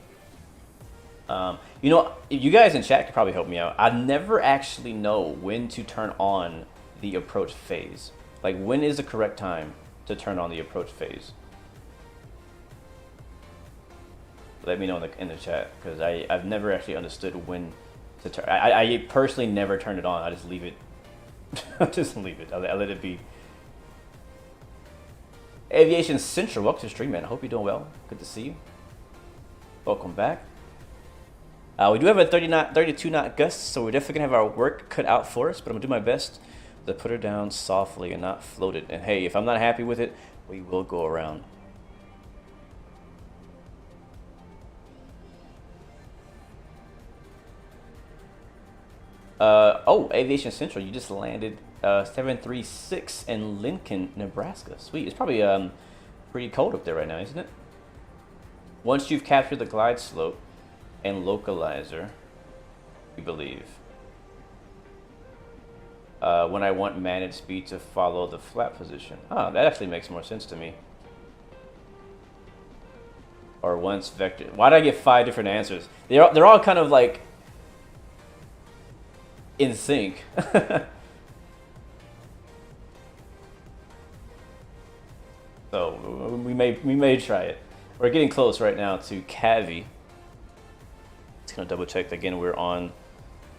You know, you guys in chat could probably help me out. I never actually know when to turn on the approach phase. Like, when is the correct time to turn on the approach phase? Let me know in the chat, because I've never actually understood when to turn. I personally never turn it on. I just leave it. Just leave it. I let it be. Aviation Central, welcome to the stream, man. I hope you're doing well. Good to see you. Welcome back. We do have a 32 knot gust, so we're definitely gonna have our work cut out for us. But I'm gonna do my best to put her down softly and not float it. And hey, if I'm not happy with it, we will go around. Oh, Aviation Central, you just landed 736 in Lincoln, Nebraska. Sweet. It's probably pretty cold up there right now, isn't it? Once you've captured the glide slope and localizer, we believe. When I want managed speed to follow the flap position. Ah, that actually makes more sense to me. Or once vector. Why did I get 5 different answers? They're all kind of like in sync. So we may try it. We're getting close right now to Cavi. Just gonna double check again. We're on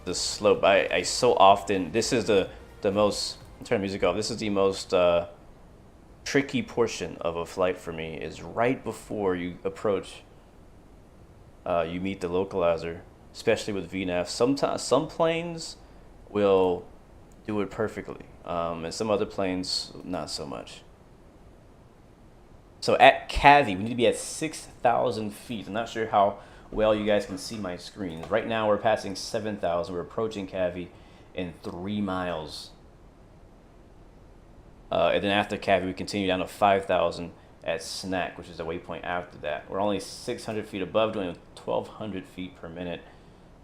the slope. I so often, this is the most, turn the music off. This is the most tricky portion of a flight for me, is right before you approach. You meet the localizer, especially with VNAV. Sometimes some planes will do it perfectly, and some other planes not so much. So at Cavi, we need to be at 6,000 feet. I'm not sure how well you guys can see my screen. Right now we're passing 7,000. We're approaching Cavi in 3 miles. And then after Cavi, we continue down to 5,000 at Snack, which is the waypoint after that. We're only 600 feet above, doing 1,200 feet per minute.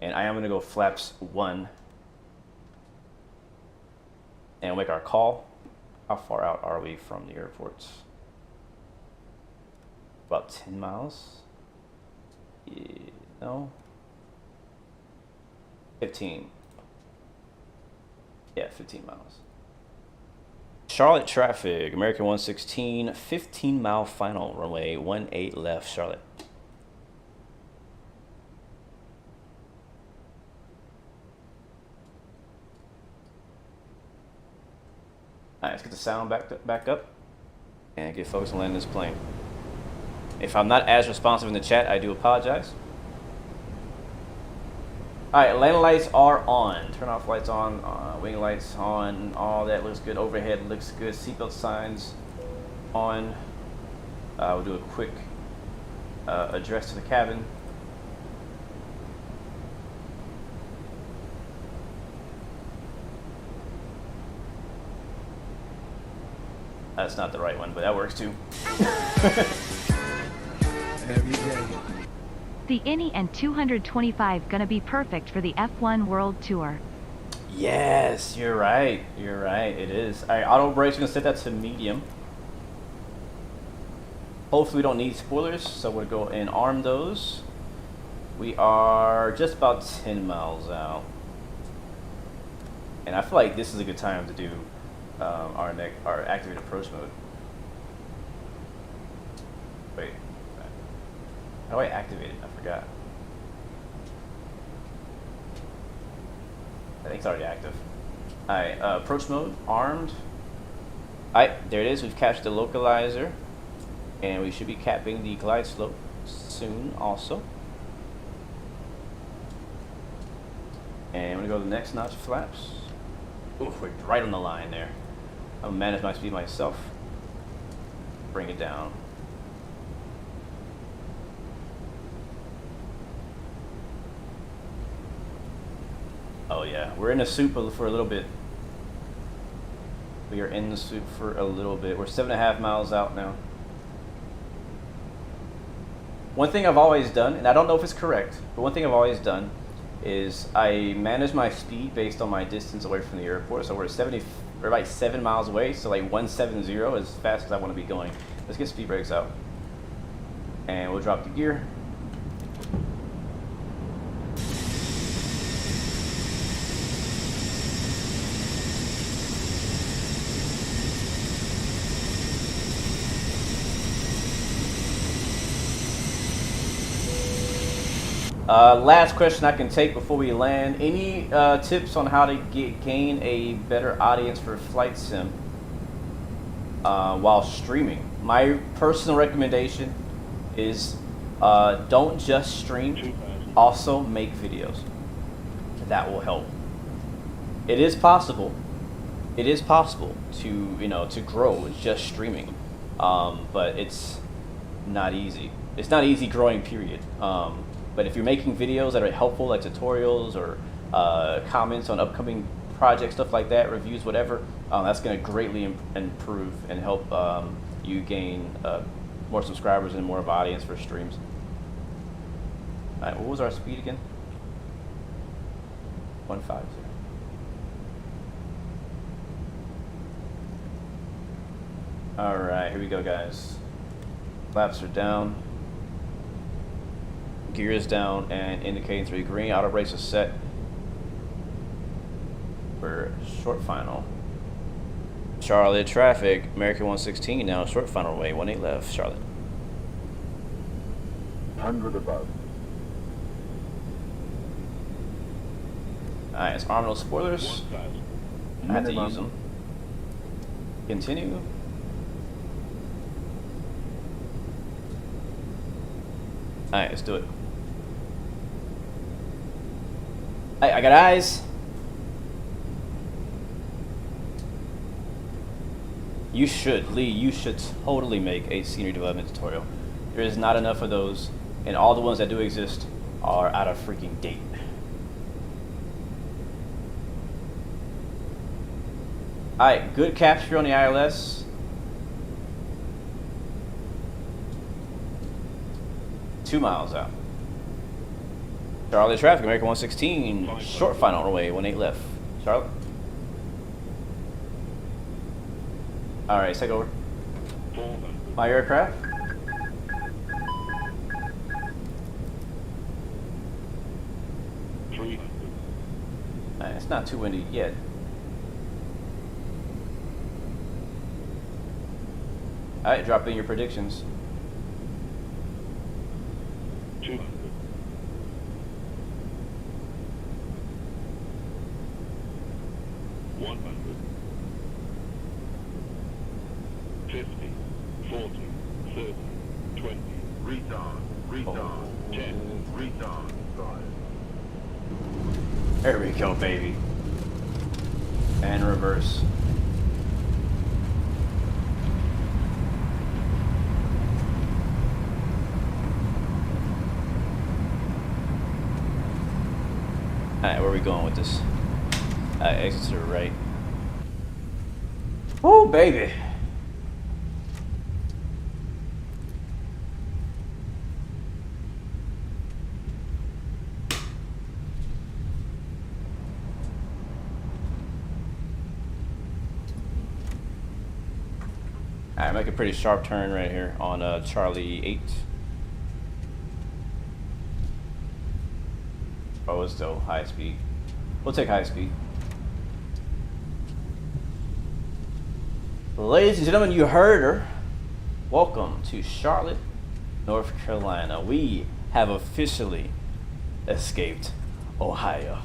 And I am going to go flaps 1. And we'll make our call. How far out are we from the airport? About 10 miles? Yeah, no? 15. Yeah, 15 miles. Charlotte traffic, American 116, 15-mile final, runway 18 left, Charlotte. All right, let's get the sound back up and get focused on landing this plane. If I'm not as responsive in the chat, I do apologize. All right, landing lights are on. Turn off lights on, wing lights on, all that looks good. Overhead looks good. Seatbelt signs on. We'll do a quick address to the cabin. That's not the right one, but that works too.
The Innie and 225 gonna be perfect for the F1 World Tour.
Yes, you're right. You're right. It is. All right, auto brakes, gonna set that to medium. Hopefully we don't need spoilers, so we'll go and arm those. We are just about 10 miles out. And I feel like this is a good time to do our activate approach mode. Wait. How do I activate it? I forgot. I think it's already active. Alright, approach mode, armed. Alright, there it is. We've captured the localizer. And we should be capping the glide slope soon also. And we're gonna go to the next notch flaps. Ooh, we're right on the line there. I'll manage my speed myself. Bring it down. Oh yeah, we're in the soup for a little bit. We are in the soup for a little bit. We're 7.5 miles out now. One thing I've always done, and I don't know if it's correct, but one thing I've always done is I manage my speed based on my distance away from the airport. So we're about 7 miles away, so like 170 as fast as I want to be going. Let's get speed brakes out. And we'll drop the gear. Last question I can take before we land. Any tips on how to gain a better audience for flight sim while streaming? My personal recommendation is don't just stream, also make videos. That will help. It is possible. It is possible to grow just streaming, but it's not easy. It's not easy growing, period. But if you're making videos that are helpful, like tutorials or comments on upcoming projects, stuff like that, reviews, whatever, that's going to greatly improve and help you gain more subscribers and more of an audience for streams. All right, what was our speed again? 150. All right, here we go, guys. Flaps are down. Gear is down and indicating 3 green. Auto brakes are set for short final. Charlotte traffic, American 116 now short final way, 18 left, Charlotte.
100 above.
Alright, it's arm no spoilers. I had to use them. Continue. Alright, let's do it. I got eyes. You should, Lee, you should totally make a scenery development tutorial. There is not enough of those, and all the ones that do exist are out of freaking date. Alright, good capture on the ILS. Two miles out. Charlotte traffic, American 116, short final runway, 18 left. Charlotte. Alright, take over. My aircraft. Alright, it's not too windy yet. Alright, drop in your predictions.
50, 40, 30, 20, retard, 10, retard, 5.
There we go, baby. And reverse. Alright, where are we going with this? Exit to the right. Oh, baby. Alright, make a pretty sharp turn right here on Charlie 8. Oh, it's still high speed. We'll take high speed. Ladies and gentlemen, you heard her. Welcome to Charlotte, North Carolina. We have officially escaped Ohio.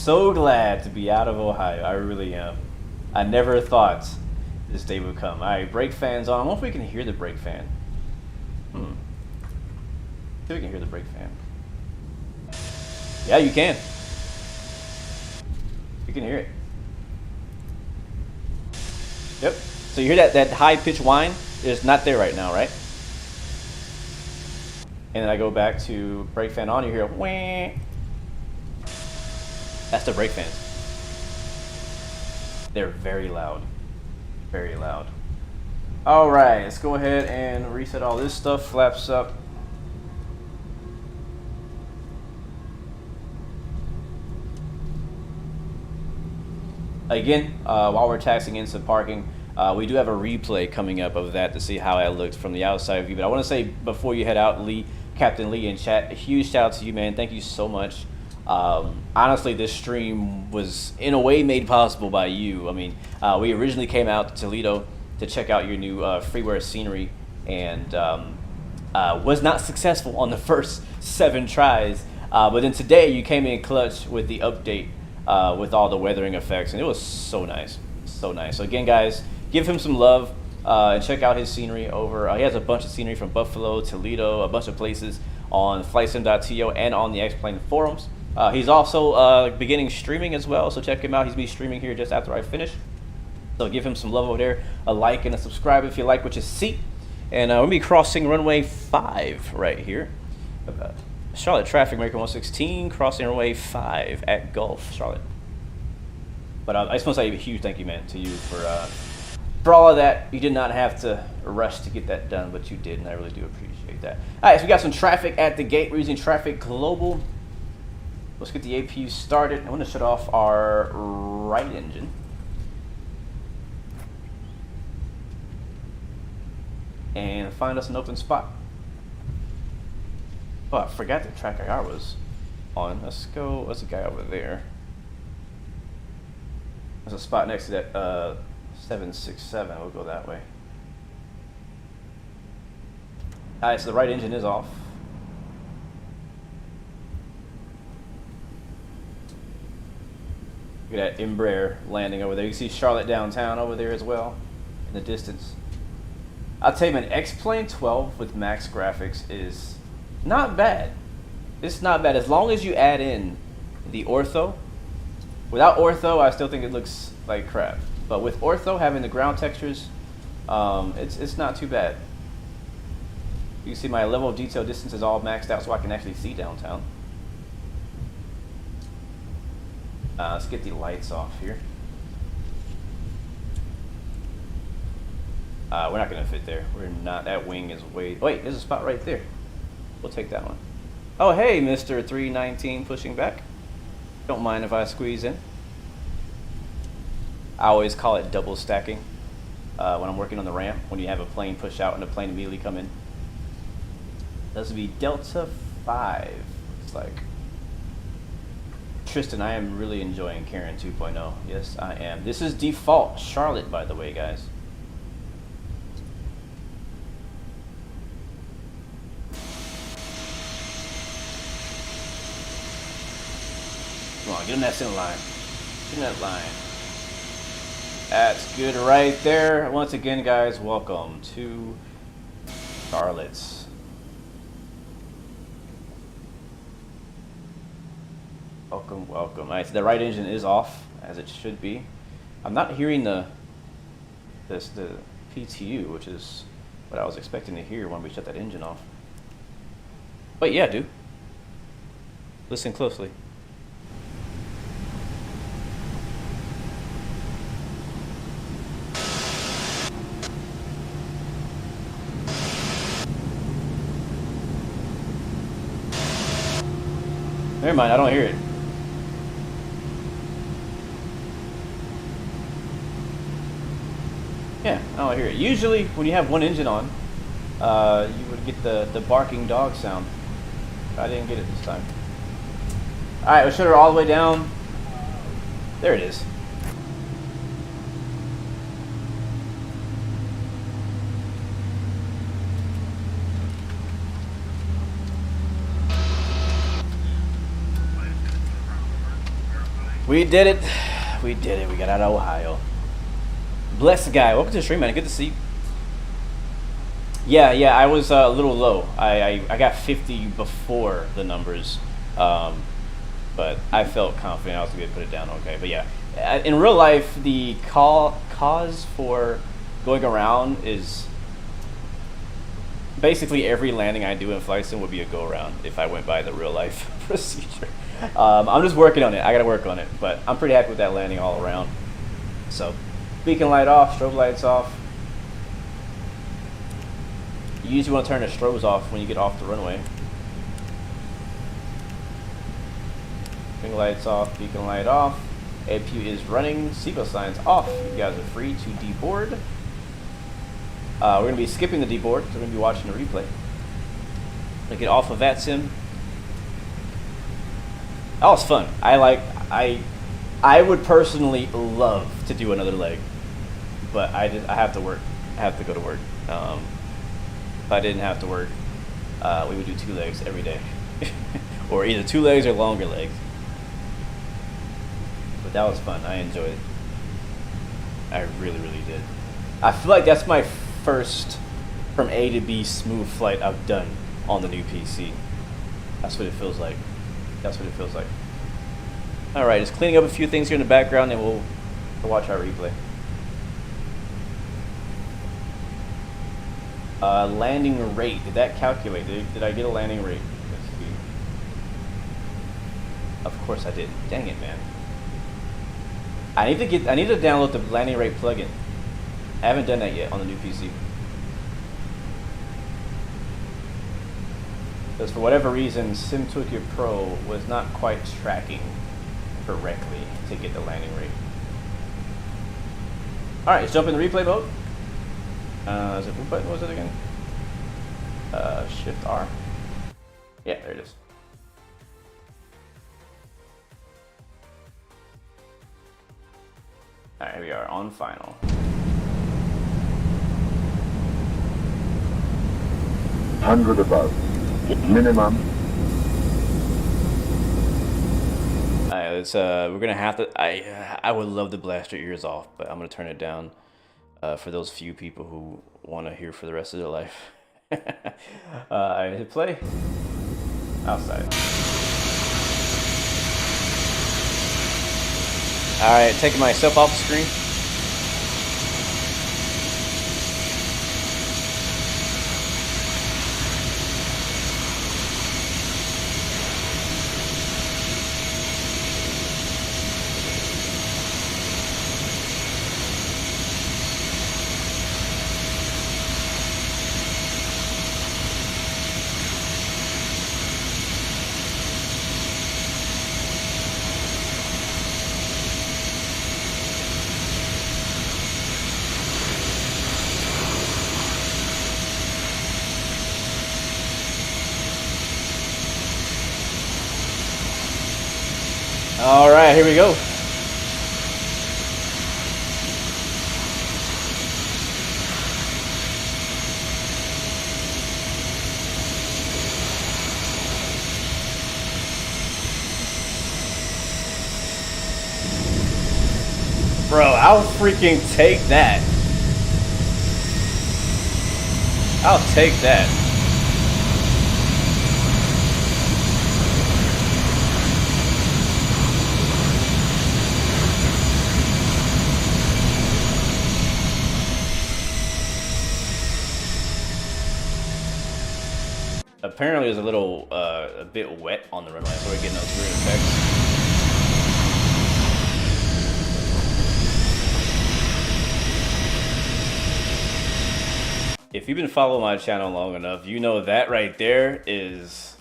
so glad to be out of Ohio. I really am. I never thought this day would come. All right, brake fan's on. I wonder if we can hear the brake fan. See if we can hear the brake fan. Yeah, you can. You can hear it. Yep. So you hear that high-pitched whine? It's not there right now, right? And then I go back to brake fan on. You hear a wah. That's the brake fans. They're very loud. Very loud. All right, let's go ahead and reset all this stuff. Flaps up. Again, while we're taxing in some parking, we do have a replay coming up of that to see how it looked from the outside view. But I want to say before you head out, Lee, Captain Lee in chat, a huge shout out to you, man. Thank you so much. Honestly, this stream was in a way made possible by you. I mean, we originally came out to Toledo to check out your new freeware scenery, and was not successful on the first 7 tries. But then today you came in clutch with the update with all the weathering effects, and it was so nice. So nice. So again, guys, give him some love and check out his scenery over. He has a bunch of scenery from Buffalo, Toledo, a bunch of places on flightsim.to and on the X-Plane forums. He's also beginning streaming as well, so check him out. He's be streaming here just after I finish. So give him some love over there, a like and a subscribe if you like what you see. And we'll be crossing runway 5 right here. Charlotte traffic, American 116, crossing runway 5 at Gulf, Charlotte. But I just want to say a huge thank you, man, to you for all of that. You did not have to rush to get that done, but you did, and I really do appreciate that. All right, so we got some traffic at the gate. We're using Traffic Global. Let's get the APU started. I'm going to shut off our right engine. And find us an open spot. Oh, I forgot that track IR was on. Let's go. What's the guy over there? There's a spot next to that 767. We'll go that way. Alright, so the right engine is off. Look at that Embraer landing over there. You can see Charlotte downtown over there as well in the distance. I'll tell you, man, X-Plane 12 with max graphics is not bad. It's not bad as long as you add in the ortho. Without ortho, I still think it looks like crap. But with ortho, having the ground textures, it's not too bad. You can see my level of detail distance is all maxed out, so I can actually see downtown. Let's get the lights off here. We're not going to fit there. We're not. That wing is way... Wait, there's a spot right there. We'll take that one. Oh, hey, Mr. 319 pushing back. Don't mind if I squeeze in. I always call it double stacking when I'm working on the ramp, when you have a plane push out and a plane immediately come in. This would be Delta 5, looks like. Tristan, I am really enjoying Karen 2.0. Yes, I am. This is default Charlotte, by the way, guys. Come on, get in that center line. Get in that line. That's good right there. Once again, guys, welcome to Charlotte's. Welcome, welcome. All right, so the right engine is off, as it should be. I'm not hearing the PTU, which is what I was expecting to hear when we shut that engine off. But yeah, dude. Listen closely. Never mind, I don't hear it. Yeah, I don't hear it. Usually, when you have one engine on, you would get the barking dog sound. I didn't get it this time. Alright, we'll shut her all the way down. There it is. We did it. We did it. We got out of Ohio. Bless the guy. Welcome to the stream, man. Good to see you. Yeah, I was a little low. I got 50 before the numbers, but I felt confident I was going to put it down okay. But yeah, in real life, the cause for going around is basically every landing I do in flight sim would be a go around if I went by the real life procedure. I'm just working on it. I got to work on it, but I'm pretty happy with that landing all around. So, beacon light off, strobe lights off. You usually want to turn the strobes off when you get off the runway. Beacon lights off, beacon light off. APU is running, seatbelt signs off. You guys are free to deboard. We're going to be skipping the deboard, so we're going to be watching the replay. Gonna get off of Vatsim. That was fun. I would personally love to do another leg, but I have to work. I have to go to work. If I didn't have to work, we would do 2 legs every day, or either 2 legs or longer legs. But that was fun. I enjoyed it. I really did. I feel like that's my first from A to B smooth flight I've done on the new PC. That's what it feels like. That's what it feels like. All right, just cleaning up a few things here in the background, and we'll watch our replay. Landing rate. Did that calculate? Did I get a landing rate? Let's see. Of course I didn't. Dang it, man. I need to download the landing rate plugin. I haven't done that yet on the new PC. Because for whatever reason, Toolkit Pro was not quite tracking correctly to get the landing rate. All right, let's jump in the replay mode. Is it, what button was it again? Shift R. Yeah, there it is. All right, here we are on final.
Hundred above. Minimum.
All right, let's. We're gonna have to. I would love to blast your ears off, but I'm gonna turn it down for those few people who want to hear for the rest of their life. I hit play. Outside. All right, taking myself off the screen. All right, here we go. Bro, I'll freaking take that. I'll take that. Apparently, it's a bit wet on the runway, so we're getting those weird effects. If you've been following my channel long enough, you know that right there that's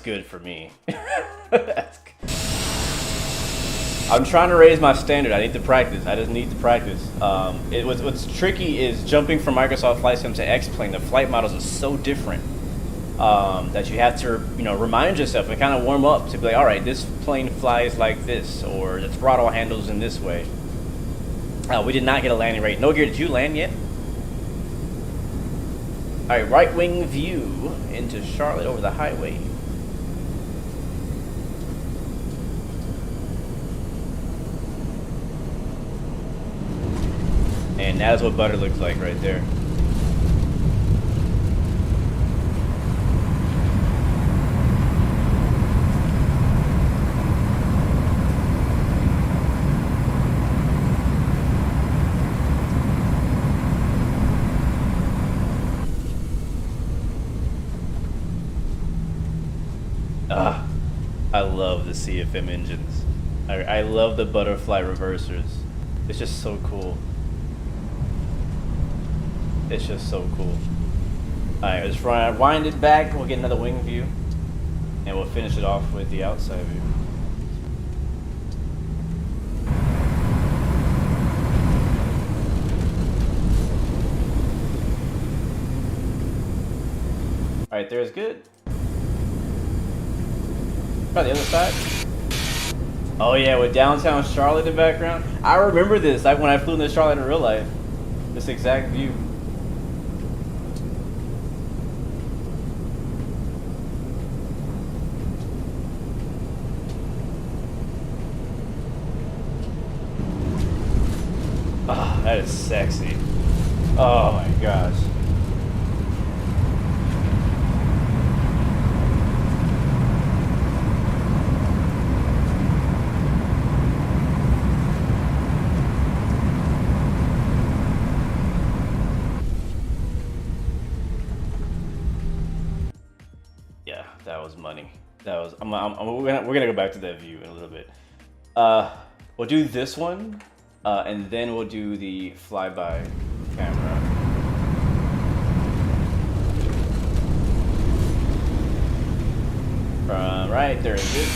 good for me. I'm trying to raise my standard. I need to practice. I just need to practice. What's tricky is jumping from Microsoft Flight Sim to X-Plane. The flight models are so different. That you have to, remind yourself and kind of warm up to be like, all right, this plane flies like this, or the throttle handles in this way. We did not get a landing rate. No Gear, did you land yet? All right, right wing view into Charlotte over the highway. And that is what butter looks like right there. I love the CFM engines. I love the butterfly reversers. It's just so cool. It's just so cool. Alright, let's wind it back. We'll get another wing view. And we'll finish it off with the outside view. Alright, there's good. Oh, the other side? Oh yeah, with downtown Charlotte in the background. I remember this when I flew into Charlotte in real life. This exact view. Oh, that is sexy. Oh my gosh. That was money. That was. We're gonna go back to that view in a little bit. We'll do this one, and then we'll do the flyby camera. Right there is it.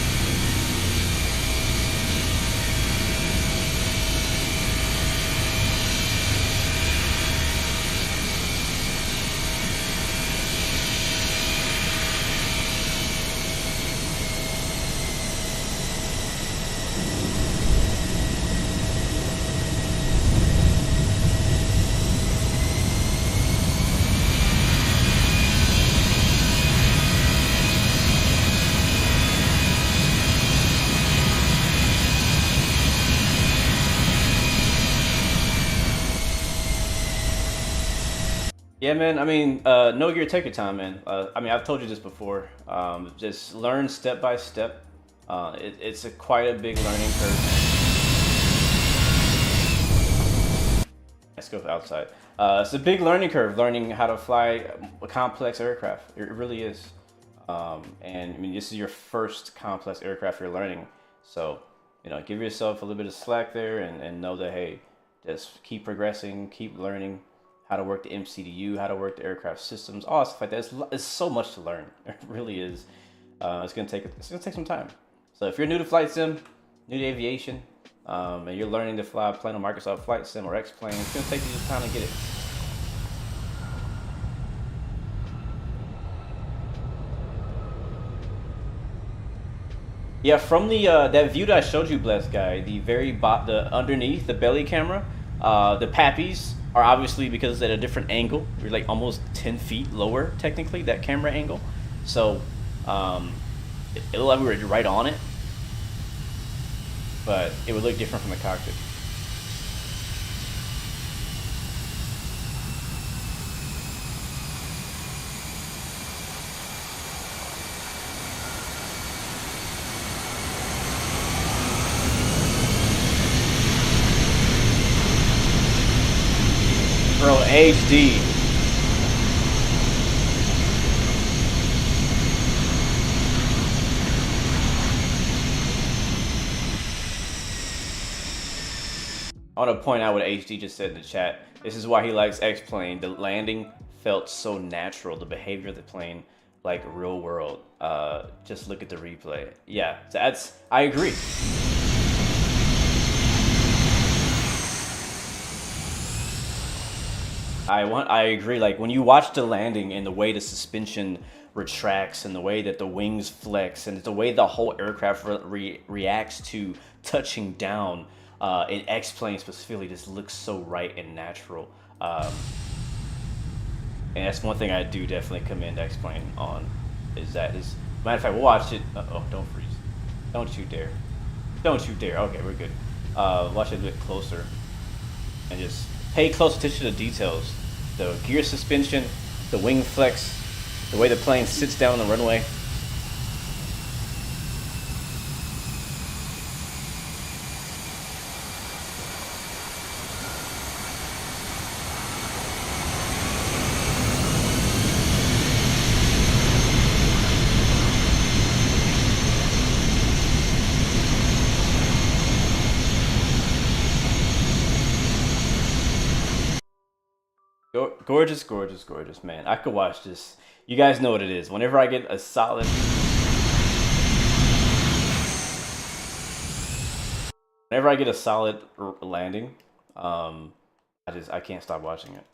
Yeah, man. I mean, no gear, take your time, man. I mean, I've told you this before. Just learn step by step. It's quite a big learning curve. Let's go outside. It's a big learning curve, learning how to fly a complex aircraft. It really is. And I mean, this is your first complex aircraft you're learning. So, you know, give yourself a little bit of slack there and know that, hey, just keep progressing, keep learning how to work the MCDU, how to work the aircraft systems, all stuff like that. It's so much to learn. It really is. It's gonna take some time. So if you're new to flight sim, new to aviation, and you're learning to fly a plane on Microsoft Flight Sim or X-Plane, it's gonna take you some time to get it. Yeah, from the that view that I showed you, Blessed Guy, the underneath the belly camera, the pappies are obviously because at a different angle. You're like almost 10 feet lower, technically, that camera angle. So it looked like we were right on it, but it would look different from the cockpit. Bro, HD. I want to point out what HD just said in the chat. This is why he likes X-Plane. The landing felt so natural. The behavior of the plane, like real world. Just look at the replay. Yeah, I agree. I agree. Like when you watch the landing and the way the suspension retracts and the way that the wings flex and the way the whole aircraft reacts to touching down in X-Plane specifically, just looks so right and natural. And that's one thing I do definitely commend X-Plane on. Matter of fact, we'll watch it. Oh, don't freeze! Don't you dare! Don't you dare! Okay, we're good. Watch it a bit closer and just pay close attention to details. The gear suspension, the wing flex, the way the plane sits down on the runway. Gorgeous, gorgeous, gorgeous, man. I could watch this. You guys know what it is. Whenever I get a solid... Whenever I get a solid landing, I can't stop watching it.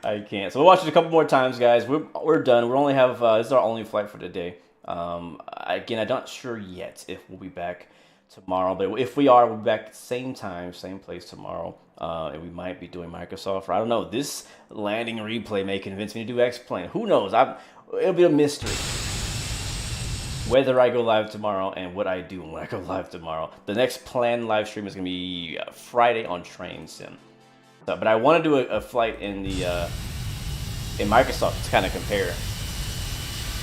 I can't. So we'll watch it a couple more times, guys. We're done. We only have... this is our only flight for today. Again, I'm not sure yet if we'll be back tomorrow. But if we are, we'll be back same time, same place tomorrow. And we might be doing Microsoft. Or I don't know. This landing replay may convince me to do X-Plane. Who knows? It'll be a mystery. Whether I go live tomorrow and what I do when I go live tomorrow. The next planned live stream is going to be Friday on Train Sim. So, but I want to do a flight in the in Microsoft to kind of compare.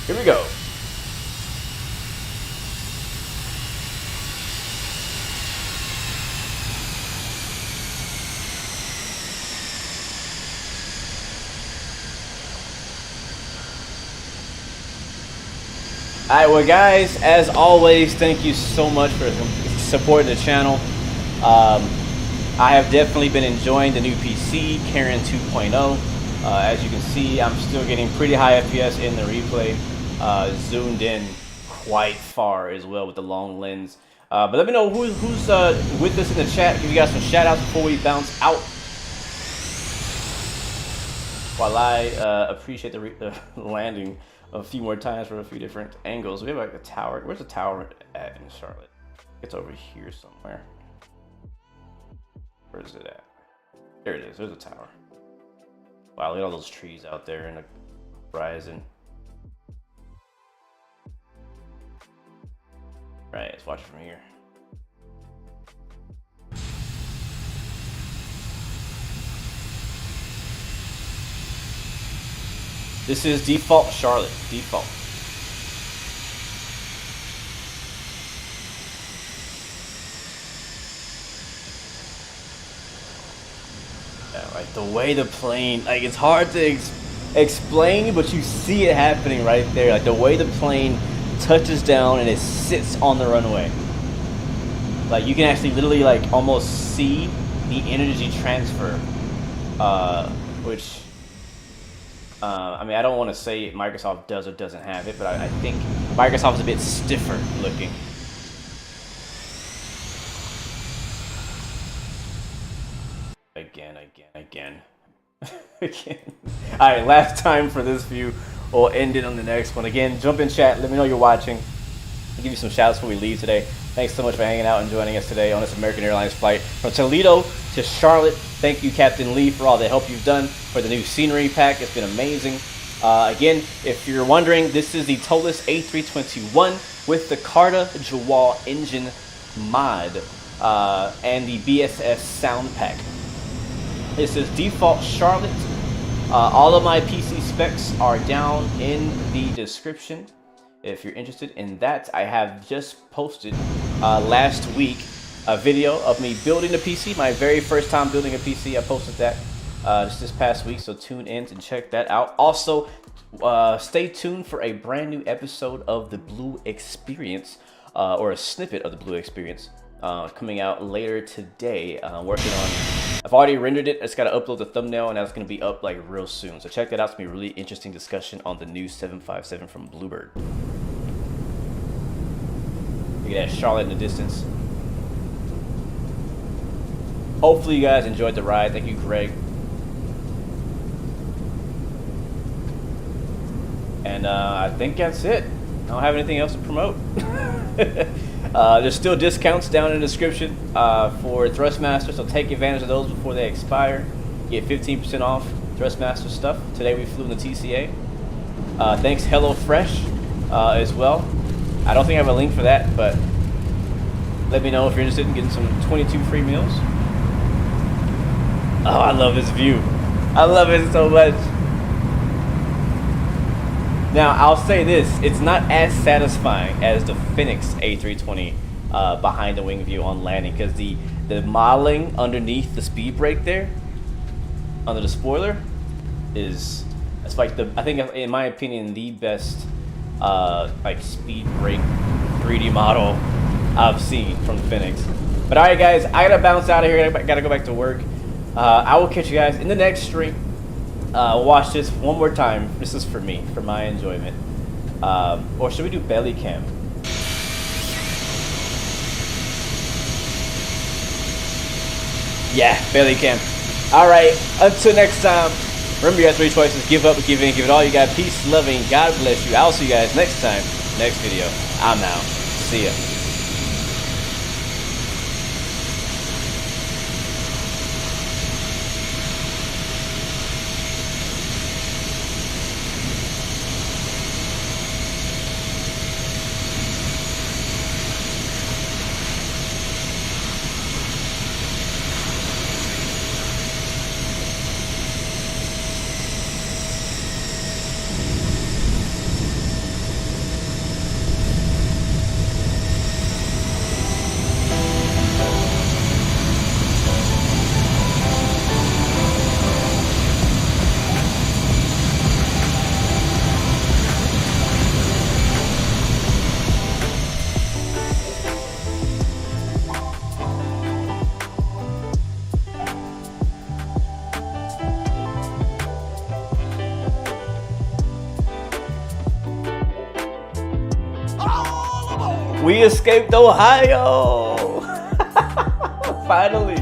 Here we go. Alright, well guys, as always, thank you so much for supporting the channel. I have definitely been enjoying the new PC, Karen 2.0. As you can see, I'm still getting pretty high FPS in the replay. Zoomed in quite far as well with the long lens. But let me know who's with us in the chat. Give you guys some shout outs before we bounce out. While I appreciate the landing a few more times from a few different angles. We have like a tower. Where's the tower at in Charlotte? It's over here somewhere. Where is it at? There it is. There's a tower. Wow, look at all those trees out there in the horizon. Right, let's watch it from here. This is default Charlotte, default. Yeah, like the way the plane, like it's hard to explain, but you see it happening right there. Like the way the plane touches down and it sits on the runway. Like you can actually literally like almost see the energy transfer, which I mean, I don't want to say Microsoft does or doesn't have it, but I think Microsoft's a bit stiffer looking. Again. Again. Alright, last time for this view. We'll end it on the next one. Again, jump in chat. Let me know you're watching. I'll give you some shouts before we leave today. Thanks so much for hanging out and joining us today on this American Airlines flight from Toledo to Charlotte. Thank you, Captain Lee, for all the help you've done for the new scenery pack. It's been amazing. Again, if you're wondering, this is the Toliss A321 with the Carta Jawal engine mod and the BSS sound pack. This is default Charlotte. All of my PC specs are down in the description. If you're interested in that, I have just posted last week a video of me building a PC, my very first time building a PC. I posted that just this past week, so tune in to check that out. Also, stay tuned for a brand new episode of the Blue Experience, or a snippet of the Blue Experience, coming out later today. Working on, I've already rendered it. I just got to upload the thumbnail, and that's going to be up like real soon. So check that out. It's going to be a really interesting discussion on the new 757 from Bluebird. Look at that, Charlotte in the distance. Hopefully you guys enjoyed the ride. Thank you, Greg. And I think that's it. I don't have anything else to promote. There's still discounts down in the description for Thrustmaster, so take advantage of those before they expire. Get 15% off Thrustmaster stuff. Today we flew in the TCA. Thanks HelloFresh as well. I don't think I have a link for that, but let me know if you're interested in getting some 22 free meals. Oh, I love this view. I love it so much. Now, I'll say this. It's not as satisfying as the Phoenix A320 behind the wing view on landing, because the modeling underneath the speed brake there, under the spoiler, it's like I think in my opinion, the best like speed brake 3D model I've seen from the Phoenix. But alright guys, I gotta bounce out of here. I gotta go back to work. I will catch you guys in the next stream. Watch this one more time. This is for me, for my enjoyment. Or should we do belly cam? Yeah, belly cam. Alright, until next time. Remember, you guys, 3 choices. Give up, give in, give it all you got. Peace, loving, God bless you. I'll see you guys next time, next video. I'm out. See ya. We escaped Ohio! Finally!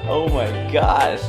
Oh my gosh.